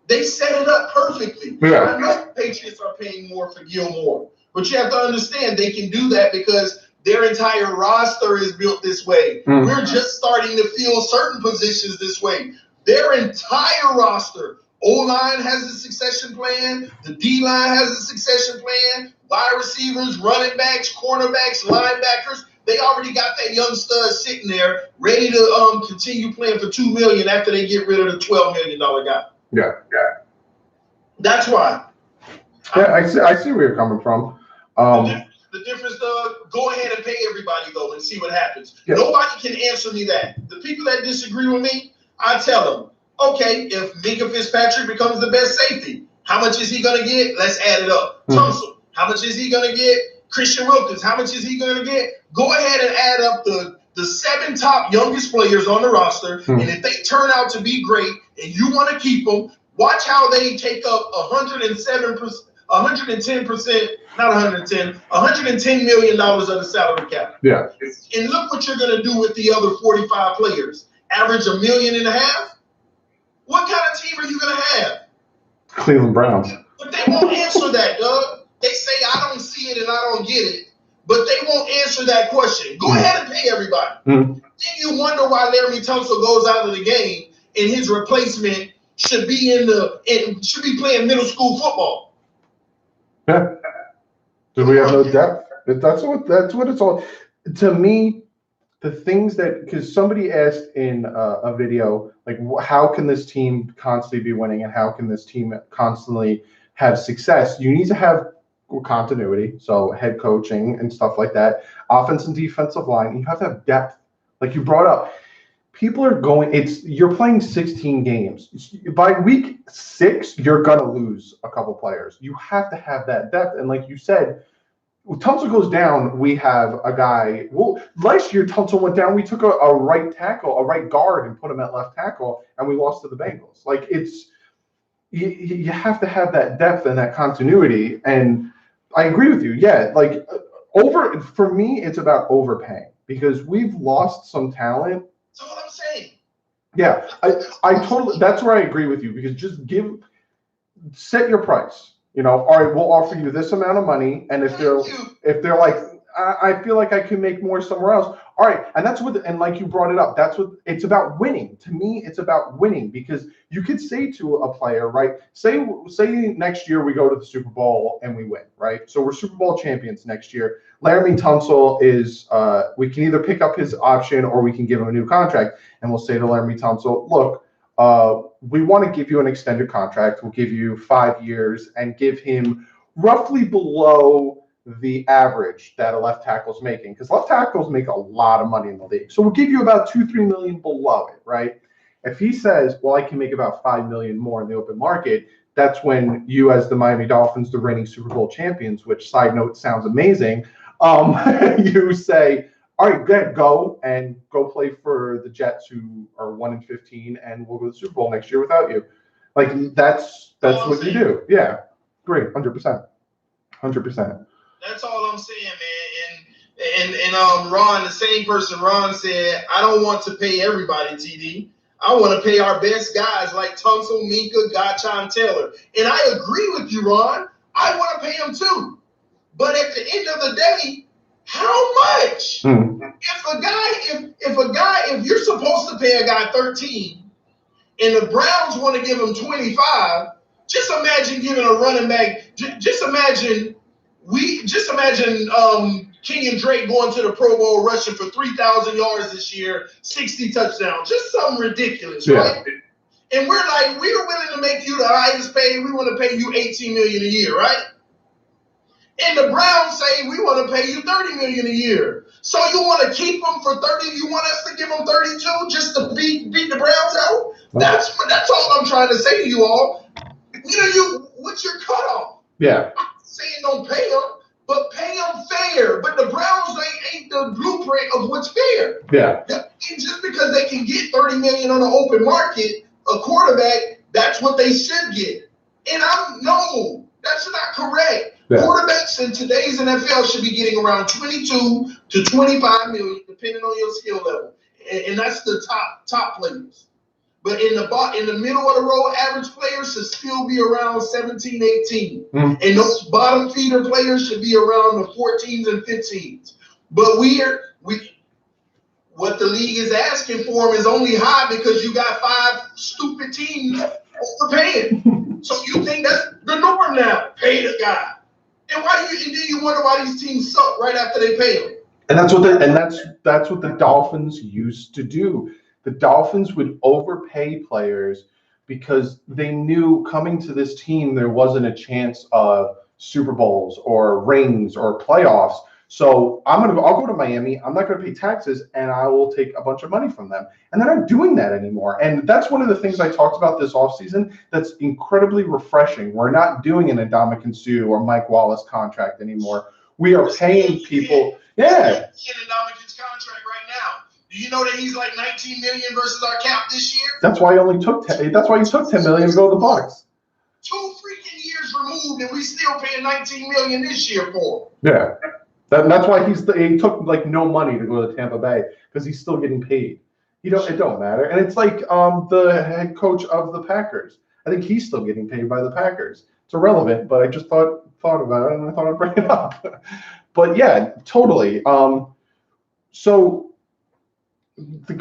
They set it up perfectly. Yeah. I know the Patriots are paying more for Gilmore, but you have to understand they can do that because their entire roster is built this way. We're just starting to fill certain positions this way. Their entire roster, O-line has a succession plan, the D-line has a succession plan, wide receivers, running backs, cornerbacks, linebackers. They already got that young stud sitting there ready to continue playing for $2 million after they get rid of the $12 million guy. Yeah. That's why. Yeah, I see where you're coming from. The difference, go ahead and pay everybody, though, and see what happens. Yeah. Nobody can answer me that. The people that disagree with me, I tell them, okay, if Minkah Fitzpatrick becomes the best safety, how much is he going to get? Let's add it up. Tunsil, how much is he going to get? Christian Wilkins, how much is he going to get? Go ahead and add up the 7 top youngest players on the roster, and if they turn out to be great and you want to keep them, watch how they take up 110%, not 110, $110 million of the salary cap. Yeah. And look what you're going to do with the other 45 players. Average $1.5 million? What kind of team are you going to have? Cleveland Browns. But they won't answer that, Doug. They say, I don't see it and I don't get it. But they won't answer that question. Go ahead and pay everybody. Then you wonder why Laremy Tunsil goes out of the game and his replacement should be playing middle school football. Yeah. Do we have no depth? That's what it's all. To me, the things that, because somebody asked in a video, like, how can this team constantly be winning and how can this team constantly have success? You need to have continuity, so head coaching and stuff like that, offense and defensive line. You have to have depth, like you brought up. People are you're playing 16 games. By week 6, you're gonna lose a couple players. You have to have that depth, and like you said, when Tunsil goes down, we have a guy. Well, last year Tunsil went down. We took a right tackle, a right guard, and put him at left tackle, and we lost to the Bengals. Like you have to have that depth and that continuity. And I agree with you. Yeah, like for me, it's about overpaying because we've lost some talent. That's what I'm saying. Yeah, I totally. That's where I agree with you because just set your price. All right, we'll offer you this amount of money, and if they're like, I feel like I can make more somewhere else. All right, and that's what, and like you brought it up, that's what it's about, winning. To me, it's about winning because you could say to a player, right? Say next year we go to the Super Bowl and we win, right? So we're Super Bowl champions next year. Laramie Tunsil is, we can either pick up his option or we can give him a new contract, and we'll say to Laramie Tunsil, look, we want to give you an extended contract. We'll give you 5 years and give him roughly below the average that a left tackle is making, because left tackles make a lot of money in the league. So we'll give you about $2-3 million below it, right? If he says, well, I can make about $5 million more in the open market, that's when you, as the Miami Dolphins, the reigning Super Bowl champions, which, side note, sounds amazing, you say, all right, good, go play for the Jets, who are 1-15, and we'll go to the Super Bowl next year without you. Like that's what you do. Yeah, great, 100%. That's all I'm saying, man. And Ron, the same person, Ron said, I don't want to pay everybody, TD. I want to pay our best guys like Tunsil, Minka, Godchon, Taylor. And I agree with you, Ron. I want to pay them too. But at the end of the day, how much? If you're supposed to pay a guy 13 and the Browns want to give him 25, just imagine giving a running back. Just imagine Kenyon Drake going to the Pro Bowl rushing for 3,000 yards this year, 60 touchdowns. Just something ridiculous, right? And we're like, we're willing to make you the highest paid. We want to pay you $18 million a year, right? And the Browns say we want to pay you $30 million a year. So you want to keep them for 30? You want us to give them 32 just to beat the Browns out? That's all I'm trying to say to you all. What's your cutoff? Yeah. I'm not saying don't pay them, but pay them fair. But the Browns ain't the blueprint of what's fair. Yeah. And just because they can get $30 million on the open market, a quarterback, that's what they should get. And no, that's not correct. Yeah. Quarterbacks in today's NFL should be getting around 22 to 25 million, depending on your skill level, and that's the top players. But in the middle of the road, average players should still be around 17, 18, and those bottom feeder players should be around the 14s and 15s. But what the league is asking for them is only high because you got 5 stupid teams overpaying. So you think that's the norm now? Pay the guy. And then you wonder why these teams suck right after they pay them. And that's what the Dolphins used to do. The Dolphins would overpay players because they knew coming to this team there wasn't a chance of Super Bowls or rings or playoffs. So I'll go to Miami. I'm not going to pay taxes, and I will take a bunch of money from them. And they're not doing that anymore. And that's one of the things I talked about this offseason that's incredibly refreshing. We're not doing an Ndamukong Suh or Mike Wallace contract anymore. We are paying people. Yeah. Ndamukong's contract right now. Do you know that he's like $19 million versus our cap this year? That's why he took $10 million to go to the Bucs. 2 freaking years removed, and we still paying $19 million this year for him. Yeah. That's why he took like no money to go to Tampa Bay because he's still getting paid. It don't matter. And it's like the head coach of the Packers. I think he's still getting paid by the Packers. It's irrelevant, but I just thought about it and I thought I'd bring it up. But yeah, totally. So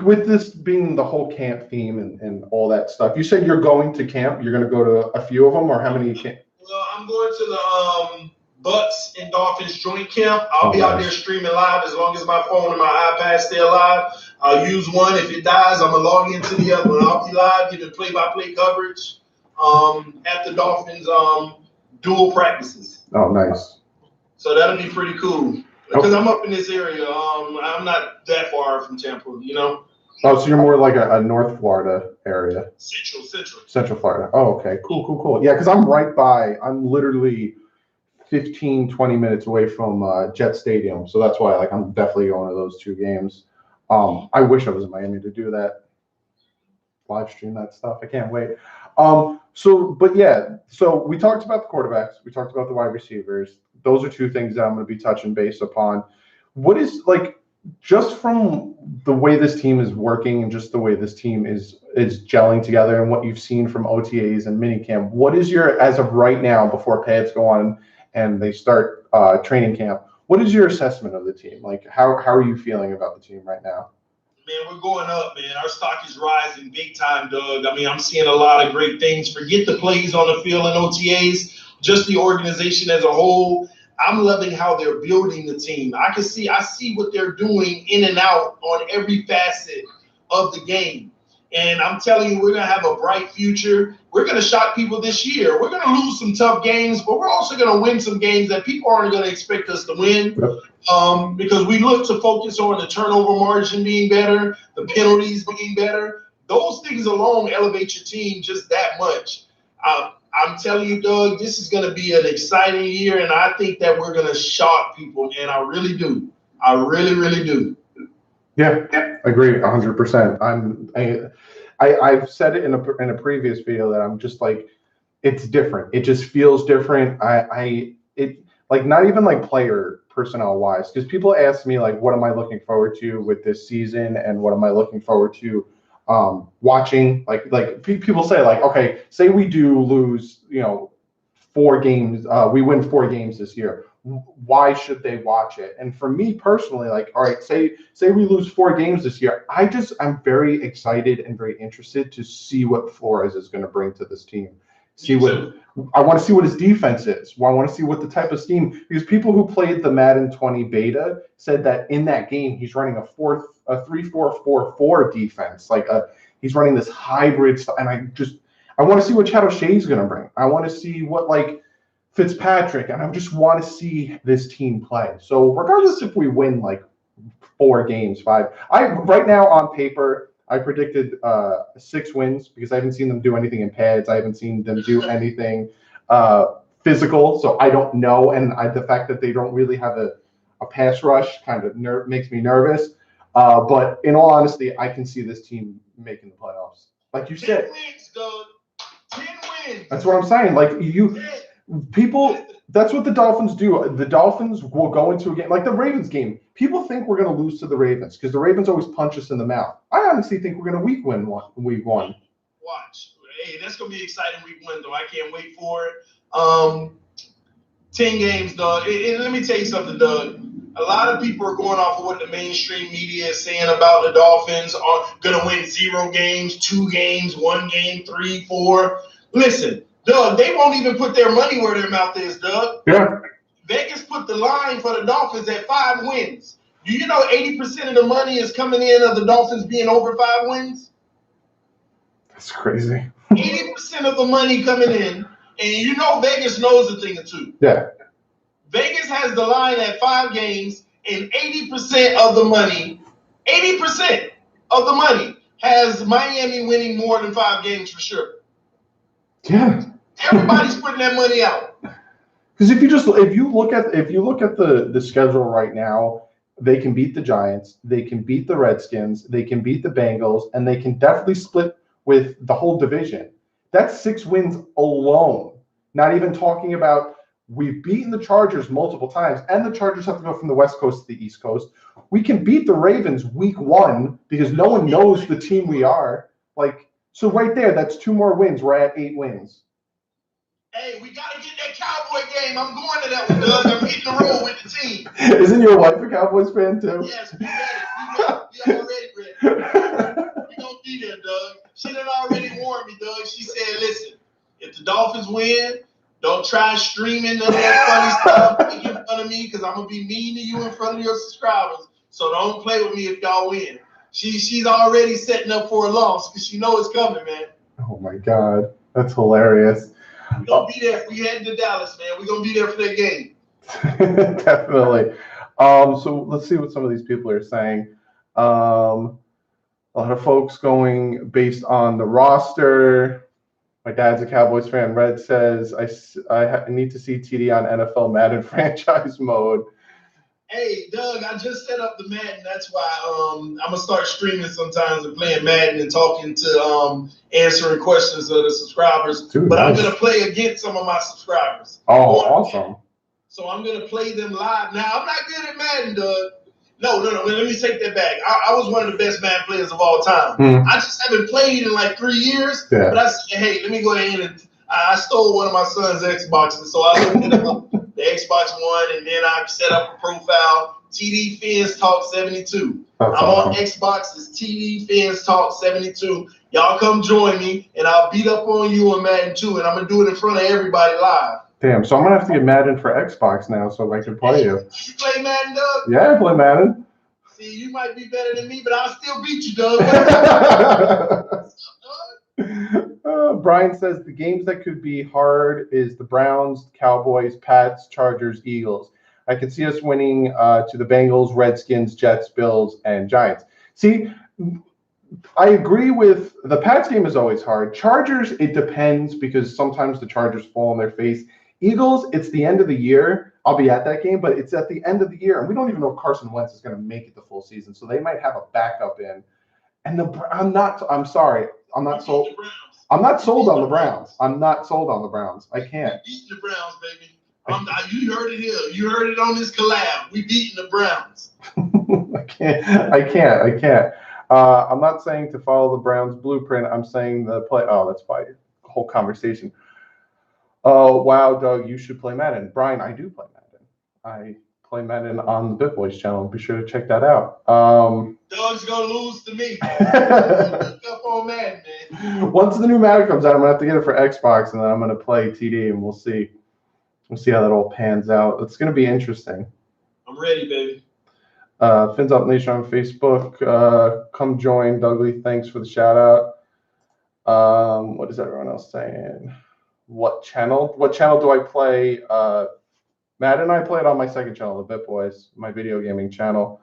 with this being the whole camp theme and all that stuff, you said you're going to camp. You're going to go to a few of them, or how many camp? Well, I'm going to the Bucks and Dolphins joint camp. I'll be out there streaming live as long as my phone and my iPad stay alive. I'll use one. If it dies, I'm going to log into the other one. I'll be live giving play-by-play coverage at the Dolphins dual practices. Oh, nice. So that'll be pretty cool. Because I'm up in this area. I'm not that far from Tampa, Oh, so you're more like a North Florida area. Central Florida. Oh, okay. Cool. Yeah, because I'm literally 15, 20 minutes away from Jet Stadium. So that's why I'm definitely going to those 2 games. I wish I was in Miami to do that. Live stream that stuff. I can't wait. But yeah, so we talked about the quarterbacks, we talked about the wide receivers. Those are two things that I'm going to be touching base upon. What is like, just from the way this team is working and just the way this team is gelling together and what you've seen from OTAs and minicamp, what is your, as of right now, before pads go on and they start training camp, what is your assessment of the team? Like, how are you feeling about the team right now? Man, we're going up, man. Our stock is rising big time, Doug. I mean, I'm seeing a lot of great things. Forget the plays on the field and OTAs, just the organization as a whole. I'm loving how they're building the team. I see what they're doing in and out on every facet of the game. And I'm telling you, we're going to have a bright future. We're going to shock people this year. We're going to lose some tough games, but we're also going to win some games that people aren't going to expect us to win. Because we look to focus on the turnover margin being better, the penalties being better. Those things alone elevate your team just that much. I'm telling you, Doug, this is going to be an exciting year, and I think that we're going to shock people, and I really do. I really, really do. Yeah, I agree 100%. I've said it in a previous video that I'm just like, it's different. It just feels different. It like, not even like player personnel wise, because people ask me like, what am I looking forward to with this season, and what am I looking forward to watching? Like people say like, okay, say we do lose, 4 games, we win 4 games this year. Why should they watch it? And for me personally, like, all right, say we lose 4 games this year. I'm very excited and very interested to see what Flores is going to bring to this team. I want to see what his defense is. I want to see what the type of scheme, because people who played the Madden 20 beta said that in that game he's running a 3-4-4-4 defense. He's running this hybrid stuff, and I want to see what Chad O'Shea's going to bring. I want to see what like Fitzpatrick, and I just want to see this team play. So regardless if we win like 4 games, 5, right now on paper, I predicted 6 wins because I haven't seen them do anything in pads. I haven't seen them do anything physical, so I don't know. And the fact that they don't really have a pass rush kind of makes me nervous. But in all honesty, I can see this team making the playoffs. Like you said, 10 wins, Doug. 10 wins. That's what I'm saying. Like people, that's what the Dolphins do. The Dolphins will go into a game like the Ravens game. People think we're going to lose to the Ravens because the Ravens always punch us in the mouth. I honestly think we're going to week 1. Watch. Hey, that's going to be exciting week 1, though. I can't wait for it. 10 games, Doug. And let me tell you something, Doug. A lot of people are going off of what the mainstream media is saying about the Dolphins are going to win 0 games, 2 games, 1 game, 3, 4. Listen, Doug, they won't even put their money where their mouth is, Doug. Yeah. Vegas put the line for the Dolphins at 5 wins. Do you know 80% of the money is coming in of the Dolphins being over 5 wins? That's crazy. 80% of the money coming in, and Vegas knows a thing or two. Yeah. Vegas has the line at 5 games, and 80% of the money has Miami winning more than 5 games for sure. Yeah. Everybody's putting that money out. Because if you look at the schedule right now, they can beat the Giants, they can beat the Redskins, they can beat the Bengals, and they can definitely split with the whole division. That's 6 wins alone. Not even talking about we've beaten the Chargers multiple times, and the Chargers have to go from the West Coast to the East Coast. We can beat the Ravens week 1 because no one knows the team we are. So right there, that's 2 more wins. We're at 8 wins. Hey, we got to get that Cowboy game. I'm going to that one, Doug. I'm hitting the road with the team. Isn't your wife a Cowboys fan too? Yes, we ready. We already ready. We're going to be there, Doug. She done already warned me, Doug. She said, listen, if the Dolphins win, don't try streaming none of that funny stuff making fun of me because I'm going to be mean to you in front of your subscribers. So don't play with me if y'all win. She's already setting up for a loss because she knows it's coming, man. Oh, my God. That's hilarious. We're going to be there. We heading to Dallas, man. We're going to be there for that game. Definitely. So let's see what some of these people are saying. A lot of folks going based on the roster. My dad's a Cowboys fan. Red says, I need to see TD on NFL Madden franchise mode. Hey, Doug, I just set up the Madden. That's why I'm gonna start streaming sometimes and playing Madden and talking to answering questions of the subscribers. Dude, but nice. I'm gonna play against some of my subscribers. Oh, awesome. So I'm gonna play them live. Now I'm not good at Madden, Doug. No. Let me take that back. I was one of the best Madden players of all time. I just haven't played in like 3 years. Yeah. But I said, hey, let me go ahead and I stole one of my son's Xboxes, so I looked it up. The Xbox One, and then I set up a profile, TDPhinsTalk 72. That's I'm awesome. on Xbox, it's TDPhinsTalk 72. Y'all come join me, and I'll beat up on you on Madden 2, and I'm going to do it in front of everybody live. Damn, so I'm going to have to get Madden for Xbox now so I can play you. You play Madden, Doug? Yeah, I play Madden. See, you might be better than me, but I'll still beat you, Doug. Brian says the games that could be hard is the Browns, Cowboys, Pats, Chargers, Eagles. I can see us winning to the Bengals, Redskins, Jets, Bills, and Giants. See, I agree with the Pats game is always hard. Chargers, it depends because sometimes the Chargers fall on their face. Eagles, it's the end of the year. I'll be at that game, but it's at the end of the year, and we don't even know if Carson Wentz is going to make it the full season, so they might have a backup in. And I'm sorry, I'm not sold. I'm not sold on the Browns. I'm not sold on the Browns. I can't. We beating the Browns, baby. You heard it here. You heard it on this collab. We beating the Browns. I can't. I'm not saying to follow the Browns blueprint. I'm saying the play. Oh, that's why the whole conversation. Oh, wow, Doug, you should play Madden. Brian, I do play Madden. I play Madden on the BitBoys channel. Be sure to check that out. Doug's going to lose to me. Look up on Madden, man. Once the new Madden comes out, I'm going to have to get it for Xbox, and then I'm going to play TD, and we'll see. We'll see how that all pans out. It's going to be interesting. I'm ready, baby. Fins Up Nation on Facebook. Come join. Douglie, thanks for the shout out. What is everyone else saying? What channel? What channel do I play? Madden, I play it on my second channel, the BitBoys, my video gaming channel.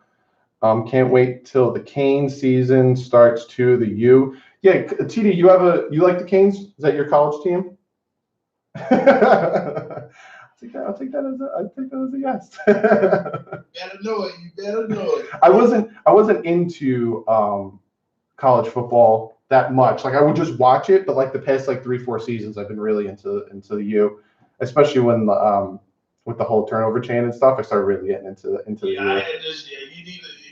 Can't wait till the Canes season starts too. The U. Yeah, TD, you like the Canes? Is that your college team? I'll take that as a yes. You better know it. You better know it. I wasn't into college football that much. Like I would just watch it, but like the past like 3-4 seasons, I've been really into the U, especially when with the whole turnover chain and stuff. I started really getting into the U.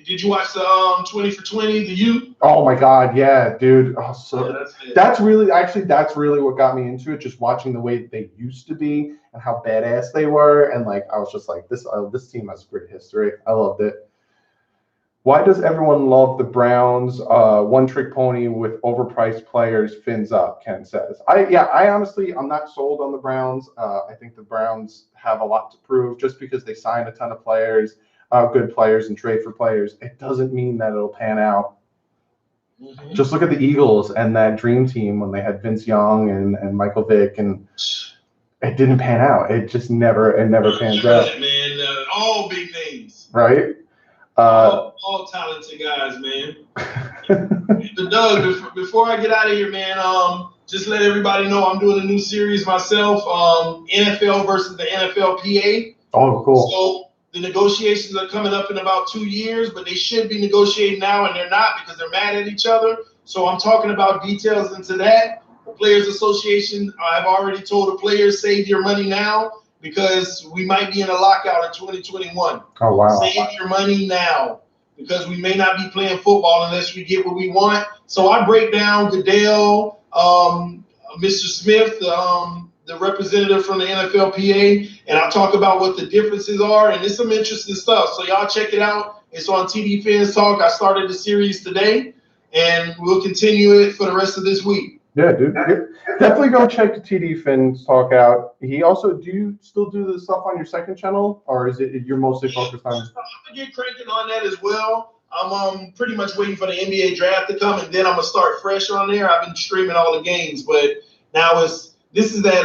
Did you watch the 20 for 20, the U? Oh my God, yeah, dude. Oh, so yeah, that's really what got me into it. Just watching the way they used to be and how badass they were, and like I was just like, this team has great history. I loved it. Why does everyone love the Browns? One trick pony with overpriced players. Fins up, Ken says. I honestly, I'm not sold on the Browns. I think the Browns have a lot to prove. Just because they sign a ton of players, good players, and trade for players, it doesn't mean that it'll pan out. Mm-hmm. Just look at the Eagles and that dream team when they had Vince Young and Michael Vick, and it didn't pan out. It just never pans out. Man, all big names. Right? All talented guys, man. Doug, before I get out of here, man, just let everybody know I'm doing a new series myself, NFL versus the NFLPA. Oh, cool. So the negotiations are coming up in about 2 years, but they should be negotiating now, and they're not because they're mad at each other. So I'm talking about details into that. The Players Association, I've already told the players, save your money now, because we might be in a lockout in 2021. Oh, wow. Save your money now, because we may not be playing football unless we get what we want. So I break down Goodell, Mr. Smith, the representative from the NFLPA, and I talk about what the differences are, and it's some interesting stuff. So y'all check it out. It's on TDPhinsTalk. I started the series today, and we'll continue it for the rest of this week. Yeah, dude. Definitely go check the TDPhinsTalk out. He also, do you still do the stuff on your second channel, or is it you're mostly focused on? I'm gonna get cranking on that as well. I'm pretty much waiting for the NBA draft to come, and then I'm gonna start fresh on there. I've been streaming all the games, but now this is that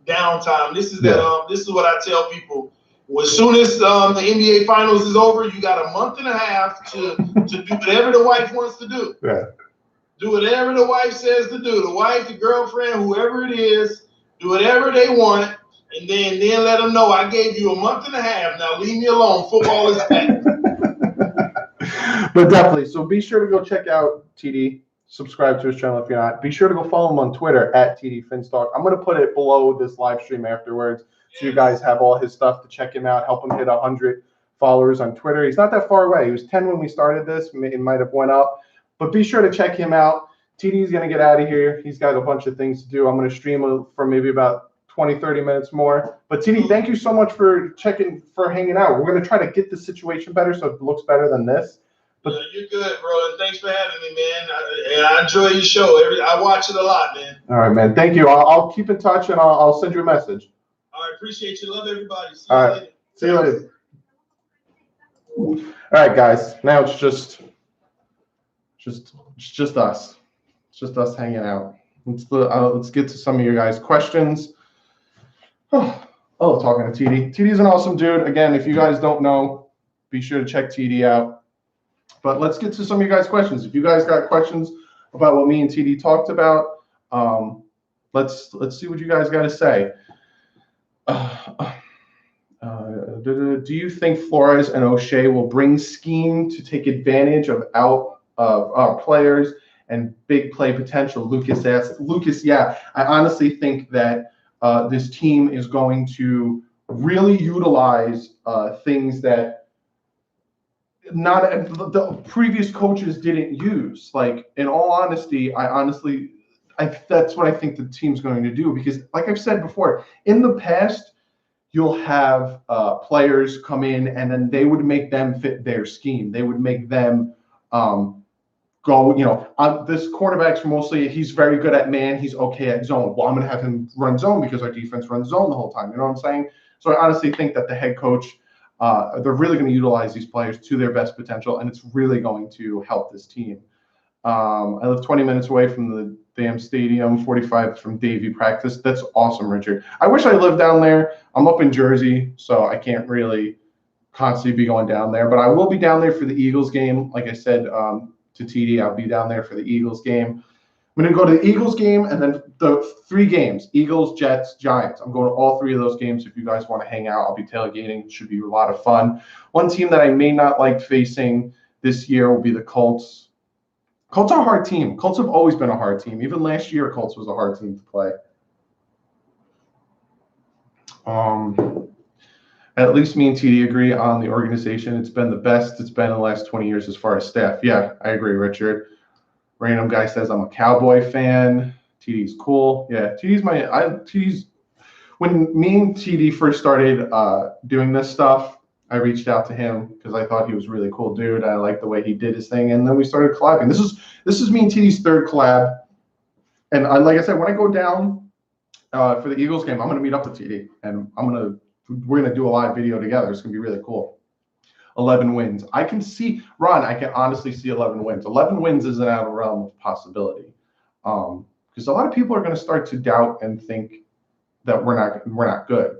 downtime. This is what I tell people. Well, as soon as the NBA Finals is over, you got a month and a half to do whatever the wife wants to do. Yeah. Do whatever the wife says to do. The wife, the girlfriend, whoever it is, do whatever they want. And then let them know I gave you a month and a half. Now leave me alone. Football is back. But definitely, so be sure to go check out TD. Subscribe to his channel if you're not. Be sure to go follow him on Twitter at TDPhinsTalk. I'm going to put it below this live stream afterwards, so you guys have all his stuff to check him out. Help him hit 100 followers on Twitter. He's not that far away. He was 10 when we started this. It might have went up. But be sure to check him out. TD's going to get out of here. He's got a bunch of things to do. I'm going to stream for maybe about 20, 30 minutes more. But TD, thank you so much for hanging out. We're going to try to get the situation better so it looks better than this. But you're good, bro. And thanks for having me, man. I enjoy your show. I watch it a lot, man. All right, man. Thank you. I'll keep in touch, and I'll send you a message. All right. Appreciate you. Love everybody. See you later. See you later. All right, guys. Now it's just us. It's just us hanging out. Let's get to some of your guys' questions. Oh, talking to TD. TD's an awesome dude. Again, if you guys don't know, be sure to check TD out. But let's get to some of you guys' questions. If you guys got questions about what me and TD talked about, let's see what you guys got to say. Do you think Flores and O'Shea will bring scheme to take advantage of players and big play potential? Lucas asked. Lucas, yeah, I honestly think that this team is going to really utilize things that the previous coaches didn't use. Like, in all honesty, that's what I think the team's going to do, because like I've said before, in the past, you'll have players come in and then they would make them fit their scheme. They would make them go, this quarterback's mostly, he's very good at man, he's okay at zone. Well, I'm going to have him run zone because our defense runs zone the whole time. You know what I'm saying? So I honestly think that the head coach, they're really going to utilize these players to their best potential, and it's really going to help this team. I live 20 minutes away from the damn stadium, 45 from Davie practice. That's awesome, Richard. I wish I lived down there. I'm up in Jersey, so I can't really constantly be going down there, but I will be down there for the Eagles game. Like I said to TD, I'll be down there for the Eagles game. I'm going to go to the Eagles game and then the 3 games, Eagles, Jets, Giants. I'm going to all 3 of those games. If you guys want to hang out, I'll be tailgating. It should be a lot of fun. One team that I may not like facing this year will be the Colts. Colts are a hard team. Colts have always been a hard team. Even last year, Colts was a hard team to play. At least me and TD agree on the organization. It's been the best it's been in the last 20 years as far as staff. Yeah, I agree, Richard. Random guy says I'm a Cowboy fan. TD's cool. Yeah, TD's when me and TD first started doing this stuff, I reached out to him because I thought he was a really cool dude. I liked the way he did his thing, and then we started collabing. This is me and TD's 3rd collab, and like I said, when I go down for the Eagles game, I'm gonna meet up with TD, and we're gonna do a live video together. It's gonna be really cool. 11 wins. I can honestly see 11 wins. 11 wins isn't out of the realm of possibility. Because a lot of people are going to start to doubt and think that we're not good.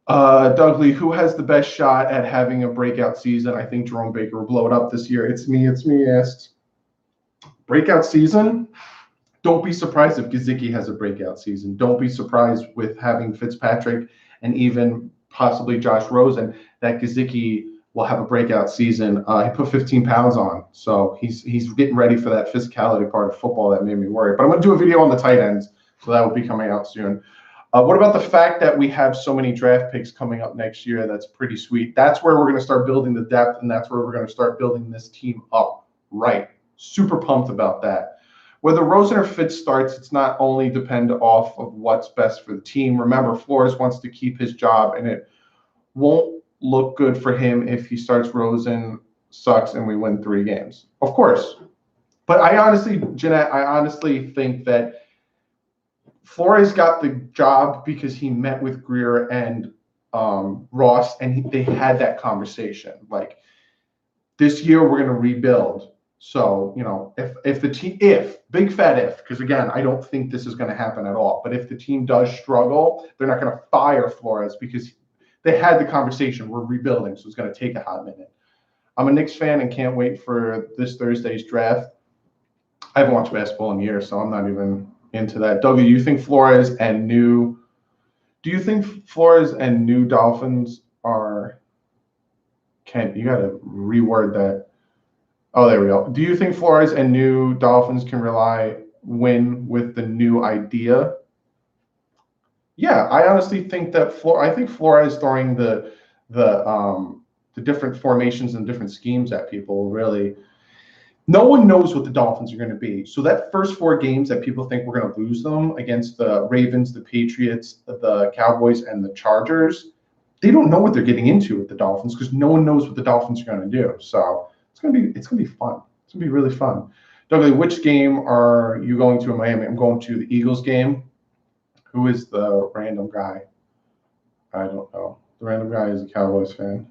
Dougley, who has the best shot at having a breakout season? I think Jerome Baker will blow it up this year. It's me asked. Breakout season? Don't be surprised if Gesicki has a breakout season. Don't be surprised with having Fitzpatrick and even possibly Josh Rosen that Gesicki will have a breakout season. He put 15 pounds on, so he's getting ready for that physicality part of football that made me worry. But I'm going to do a video on the tight ends, so that will be coming out soon. What about the fact that we have so many draft picks coming up next year? That's pretty sweet. That's where we're going to start building the depth, and that's where we're going to start building this team up. Right. Super pumped about that. Whether Rosen or Fitz starts, it's not only depend off of what's best for the team. Remember, Flores wants to keep his job, and it won't look good for him if he starts Rosen, sucks, and we win 3 games. Of course. But Jeanette, I honestly think that Flores got the job because he met with Greer and Ross, and they had that conversation. Like, this year we're going to rebuild. So, if the team, big fat if, because again, I don't think this is going to happen at all. But if the team does struggle, they're not going to fire Flores because they had the conversation. We're rebuilding, so it's going to take a hot minute. I'm a Knicks fan and can't wait for this Thursday's draft. I haven't watched basketball in years, so I'm not even into that. Dougie, you think Flores and do Do you think Flores and new Dolphins are? You got to reword that. Oh, there we go. Do you think Flores and new Dolphins can win with the new idea? Yeah, I honestly think that I think Flores throwing the different formations and different schemes at people really. No one knows what the Dolphins are going to be. So that first 4 games that people think we're going to lose them against the Ravens, the Patriots, the Cowboys, and the Chargers, they don't know what they're getting into with the Dolphins because no one knows what the Dolphins are going to do. So it's gonna be fun. It's gonna be really fun. Dougie, which game are you going to in Miami? I'm going to the Eagles game. Who is the random guy? I don't know. The random guy is a Cowboys fan.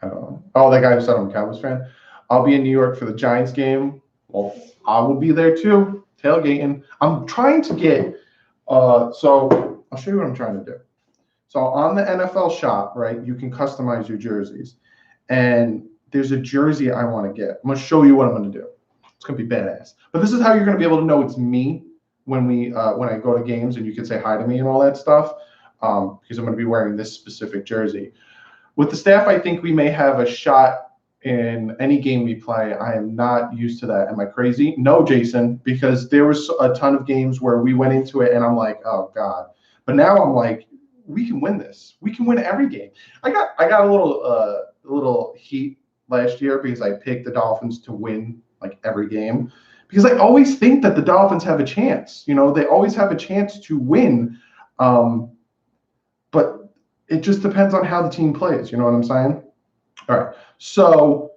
I don't know. Oh, that guy who said I'm a Cowboys fan. I'll be in New York for the Giants game. Well, I will be there too, tailgating. I'm trying to get. So I'll show you what I'm trying to do. So on the NFL shop, right, you can customize your jerseys. And there's a jersey I want to get. I'm going to show you what I'm going to do. It's going to be badass. But this is how you're going to be able to know it's me when I go to games and you can say hi to me and all that stuff because I'm going to be wearing this specific jersey. With the staff, I think we may have a shot in any game we play. I am not used to that. Am I crazy? No, Jason, because there was a ton of games where we went into it and I'm like, oh, God. But now I'm like, we can win this. We can win every game. I got a little heat last year because I picked the Dolphins to win like every game because I always think that the Dolphins have a chance. You know, they always have a chance to win, but it just depends on how the team plays. You know what I'm saying? All right. So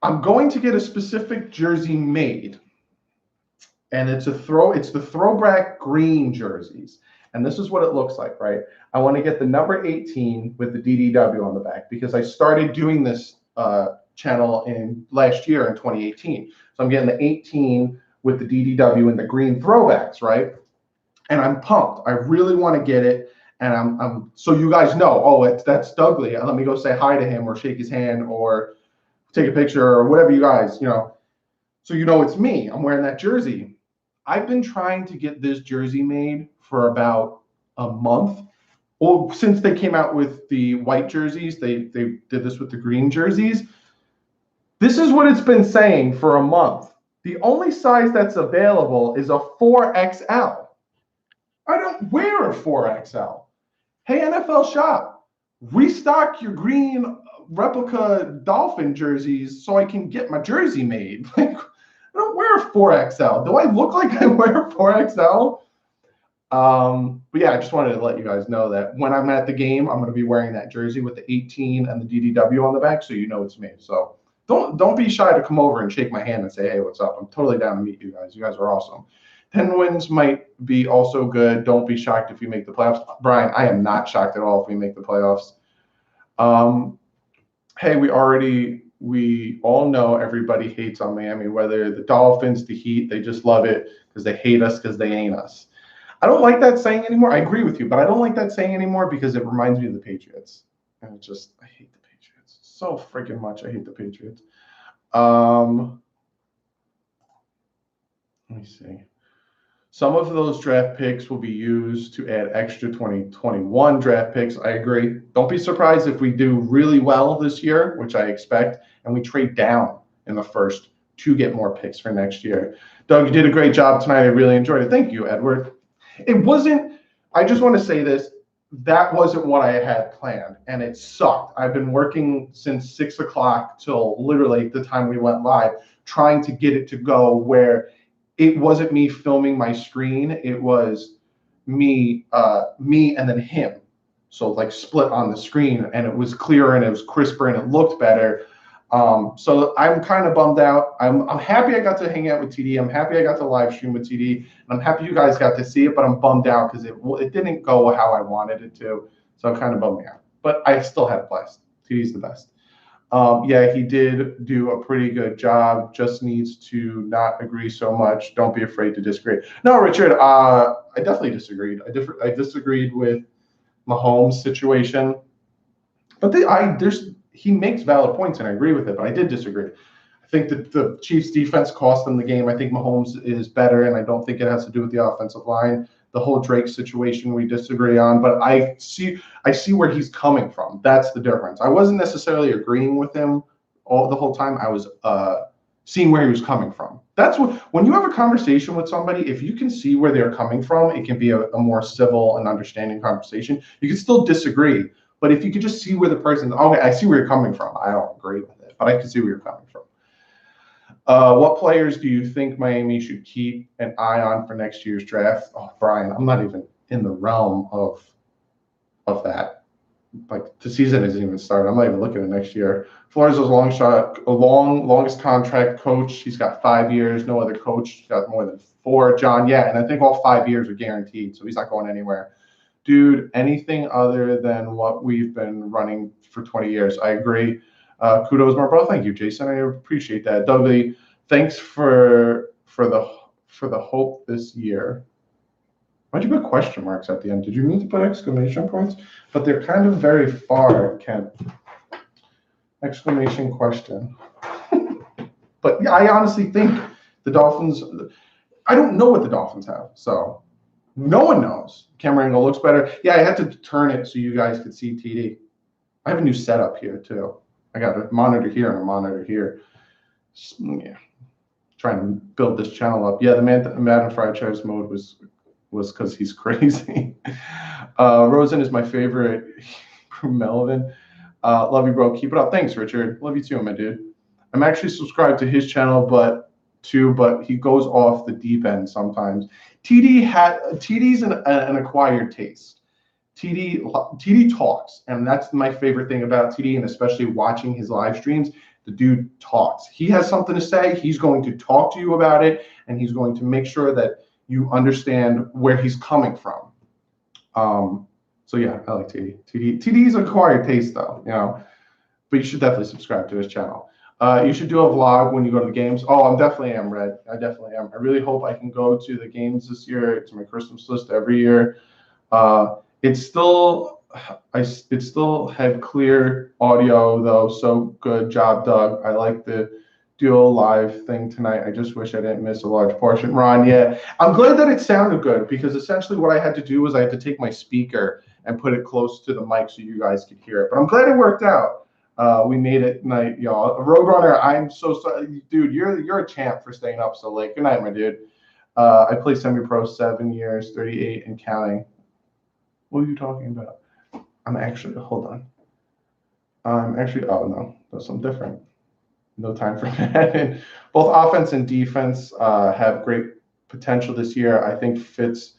I'm going to get a specific jersey made, and it's the throwback green jerseys. And this is what it looks like, right? I want to get the number 18 with the DDW on the back because I started doing this channel last year in 2018. So I'm getting the 18 with the DDW and the green throwbacks, right? And I'm pumped. I really want to get it. And I'm so you guys know, oh, that's Dougie. Let me go say hi to him or shake his hand or take a picture or whatever you guys, you know. So you know it's me. I'm wearing that jersey. I've been trying to get this jersey made for about a month. Well, since they came out with the white jerseys, they did this with the green jerseys. This is what it's been saying for a month. The only size that's available is a 4XL. I don't wear a 4XL. Hey, NFL shop, restock your green replica Dolphin jerseys so I can get my jersey made. Like, I don't wear a 4XL. Do I look like I wear a 4XL? But yeah, I just wanted to let you guys know that when I'm at the game, I'm going to be wearing that jersey with the 18 and the DDW on the back, so you know it's me. So don't be shy to come over and shake my hand and say, hey, what's up? I'm totally down to meet you guys. You guys are awesome. 10 wins might be also good. Don't be shocked if you make the playoffs. Brian, I am not shocked at all if we make the playoffs. Hey, we all know everybody hates on Miami, whether the Dolphins, the Heat, they just love it because they hate us because they ain't us. I don't like that saying anymore. I agree with you, but I don't like that saying anymore because it reminds me of the Patriots. And I hate the Patriots so freaking much. I hate the Patriots. Let me see. Some of those draft picks will be used to add extra 2021 draft picks. I agree. Don't be surprised if we do really well this year, which I expect, and we trade down in the first to get more picks for next year. Doug, you did a great job tonight. I really enjoyed it. Thank you, Edward. I just want to say this, that wasn't what I had planned, and it sucked. I've been working since 6 o'clock till literally the time we went live, trying to get it to go where it wasn't me filming my screen. It was me and then him. So like split on the screen, and it was clearer and it was crisper and it looked better. So I'm kind of bummed out. I'm happy I got to hang out with TD. I'm happy I got to live stream with TD. And I'm happy you guys got to see it, but I'm bummed out because it didn't go how I wanted it to. So I'm kind of bummed out. But I still had a blast. TD's the best. Yeah, he did do a pretty good job. Just needs to not agree so much. Don't be afraid to disagree. No, Richard, I definitely disagreed. I disagreed with Mahomes' situation. But he makes valid points, and I agree with it, but I did disagree. I think that the Chiefs' defense cost them the game. I think Mahomes is better, and I don't think it has to do with the offensive line. The whole Drake situation we disagree on, but I see where he's coming from. That's the difference. I wasn't necessarily agreeing with him the whole time. I was seeing where he was coming from. That's when you have a conversation with somebody, if you can see where they're coming from, it can be a more civil and understanding conversation. You can still disagree, but if you could just see where the person, okay, I see where you're coming from. I don't agree with it, but I can see where you're coming from. What players do you think Miami should keep an eye on for next year's draft? Oh, Brian, I'm not even in the realm of that. Like, the season isn't even started. I'm not even looking at next year. Flores is longest contract coach. He's got 5 years. No other coach got more than 4. John, yeah, and I think all 5 years are guaranteed, so he's not going anywhere. Dude, anything other than what we've been running for 20 years. I agree. Kudos, Marbo. Thank you, Jason. I appreciate that. Dougie, thanks for the hope this year. Why'd you put question marks at the end? Did you mean to put exclamation points? But they're kind of very far, Kent. Exclamation question. But yeah, I honestly think the Dolphins, I don't know what the Dolphins have, so no one knows. Camera angle looks better. Yeah, I had to turn it so you guys could see TD. I have a new setup here too. I got a monitor here and a monitor here. Yeah, trying to build this channel up. Yeah, the Madden franchise mode was because he's crazy. Rosen is my favorite. Melvin, love you, bro. Keep it up. Thanks, Richard. Love you too, my dude. I'm actually subscribed to his channel, but he goes off the deep end sometimes. TD's an acquired taste. TD talks, and that's my favorite thing about TD, and especially watching his live streams. The dude talks. He has something to say. He's going to talk to you about it, and he's going to make sure that you understand where he's coming from. So yeah, I like TD. TD's acquired taste though, but you should definitely subscribe to his channel. You should do a vlog when you go to the games. Oh, I definitely am, Red. I definitely am. I really hope I can go to the games this year. It's my Christmas list every year. It still had clear audio though, so good job, Doug. I like the dual live thing tonight. I just wish I didn't miss a large portion. Ron, yeah, I'm glad that it sounded good, because essentially what I had to do was I had to take my speaker and put it close to the mic so you guys could hear it. But I'm glad it worked out. We made it tonight, y'all. Roadrunner, I'm so sorry, dude. You're a champ for staying up so late. Good night, my dude. I played semi-pro 7 years, 38 and counting. What are you talking about? I'm actually, hold on. I'm actually, oh no, that's something different. No time for that. Both offense and defense have great potential this year. I think Fitz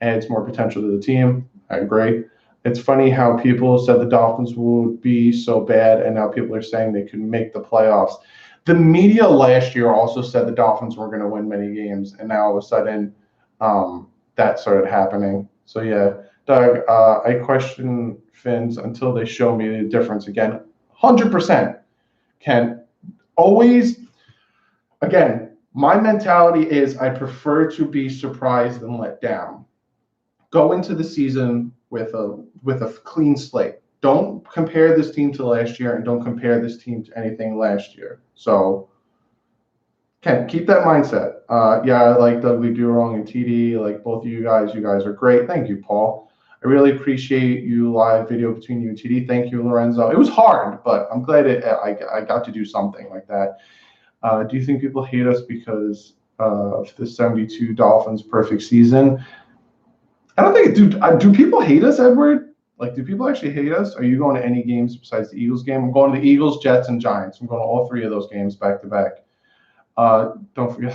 adds more potential to the team. I agree. It's funny how people said the Dolphins would be so bad, and now people are saying they could make the playoffs. The media last year also said the Dolphins were going to win many games, and now all of a sudden that started happening. So yeah, Doug, I question Fins until they show me the difference again. 100%. Can always, again, my mentality is I prefer to be surprised than let down. Go into the season with a clean slate. Don't compare this team to last year, and don't compare this team to anything last year. So, Ken, keep that mindset. Yeah, I like DouglieDoWrong and TD. Like both of you guys are great. Thank you, Paul. I really appreciate you live video between you and TD. Thank you, Lorenzo. It was hard, but I'm glad I got to do something like that. Do you think people hate us because of the 72 Dolphins perfect season? I don't think, do people hate us, Edward? Like, do people actually hate us? Are you going to any games besides the Eagles game? I'm going to the Eagles, Jets, and Giants. I'm going to all 3 of those games back to back. Don't forget,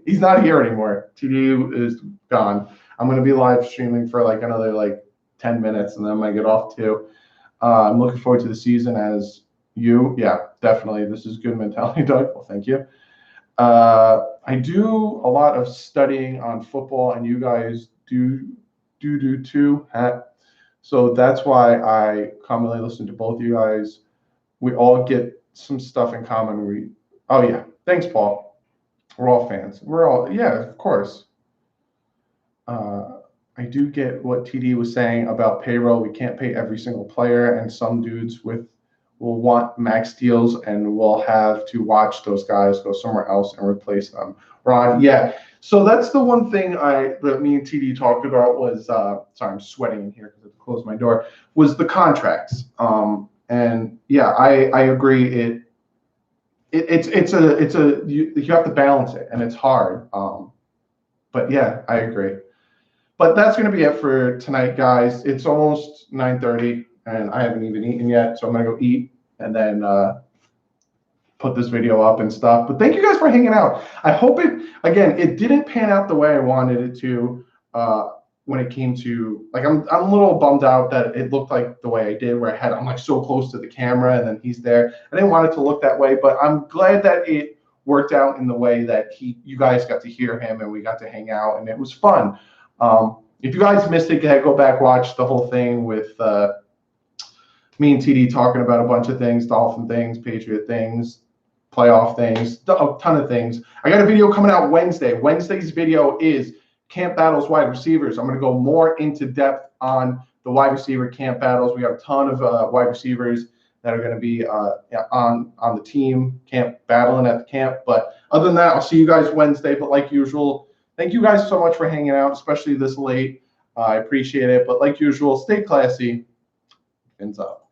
he's not here anymore. TD is gone. I'm going to be live streaming for like another 10 minutes, and then I'm going to get off too. I'm looking forward to the season as you. Yeah, definitely. This is good mentality, Doug. Well, thank you. I do a lot of studying on football, and you guys do too. So that's why I commonly listen to both you guys. We all get some stuff in common. Oh yeah, thanks, Paul. We're all fans. Yeah, of course. I do get what TD was saying about payroll. We can't pay every single player, and some dudes will want max deals, and we'll have to watch those guys go somewhere else and replace them. Ron, yeah, So that's the one thing that me and TD talked about was, sorry, I'm sweating in here because I have to close my door, was the contracts. And yeah, I agree. It's a you have to balance it, and it's hard. But yeah, I agree. But that's going to be it for tonight, guys. It's almost 9:30, and I haven't even eaten yet, so I'm going to go eat and then put this video up and stuff. But thank you guys for hanging out. I hope it didn't pan out the way I wanted it to when it came to, like, I'm a little bummed out that it looked like the way I did, where I'm like so close to the camera and then he's there. I didn't want it to look that way, but I'm glad that it worked out in the way that you guys got to hear him and we got to hang out and it was fun. If you guys missed it, go back, watch the whole thing with me and TD talking about a bunch of things, Dolphin things, Patriot things, playoff things, a ton of things. I got a video coming out Wednesday. Wednesday's video is camp battles wide receivers. I'm going to go more into depth on the wide receiver camp battles. We have a ton of wide receivers that are going to be on the team camp battling at the camp. But other than that, I'll see you guys Wednesday. But like usual, thank you guys so much for hanging out, especially this late. I appreciate it. But like usual, stay classy. Fins up.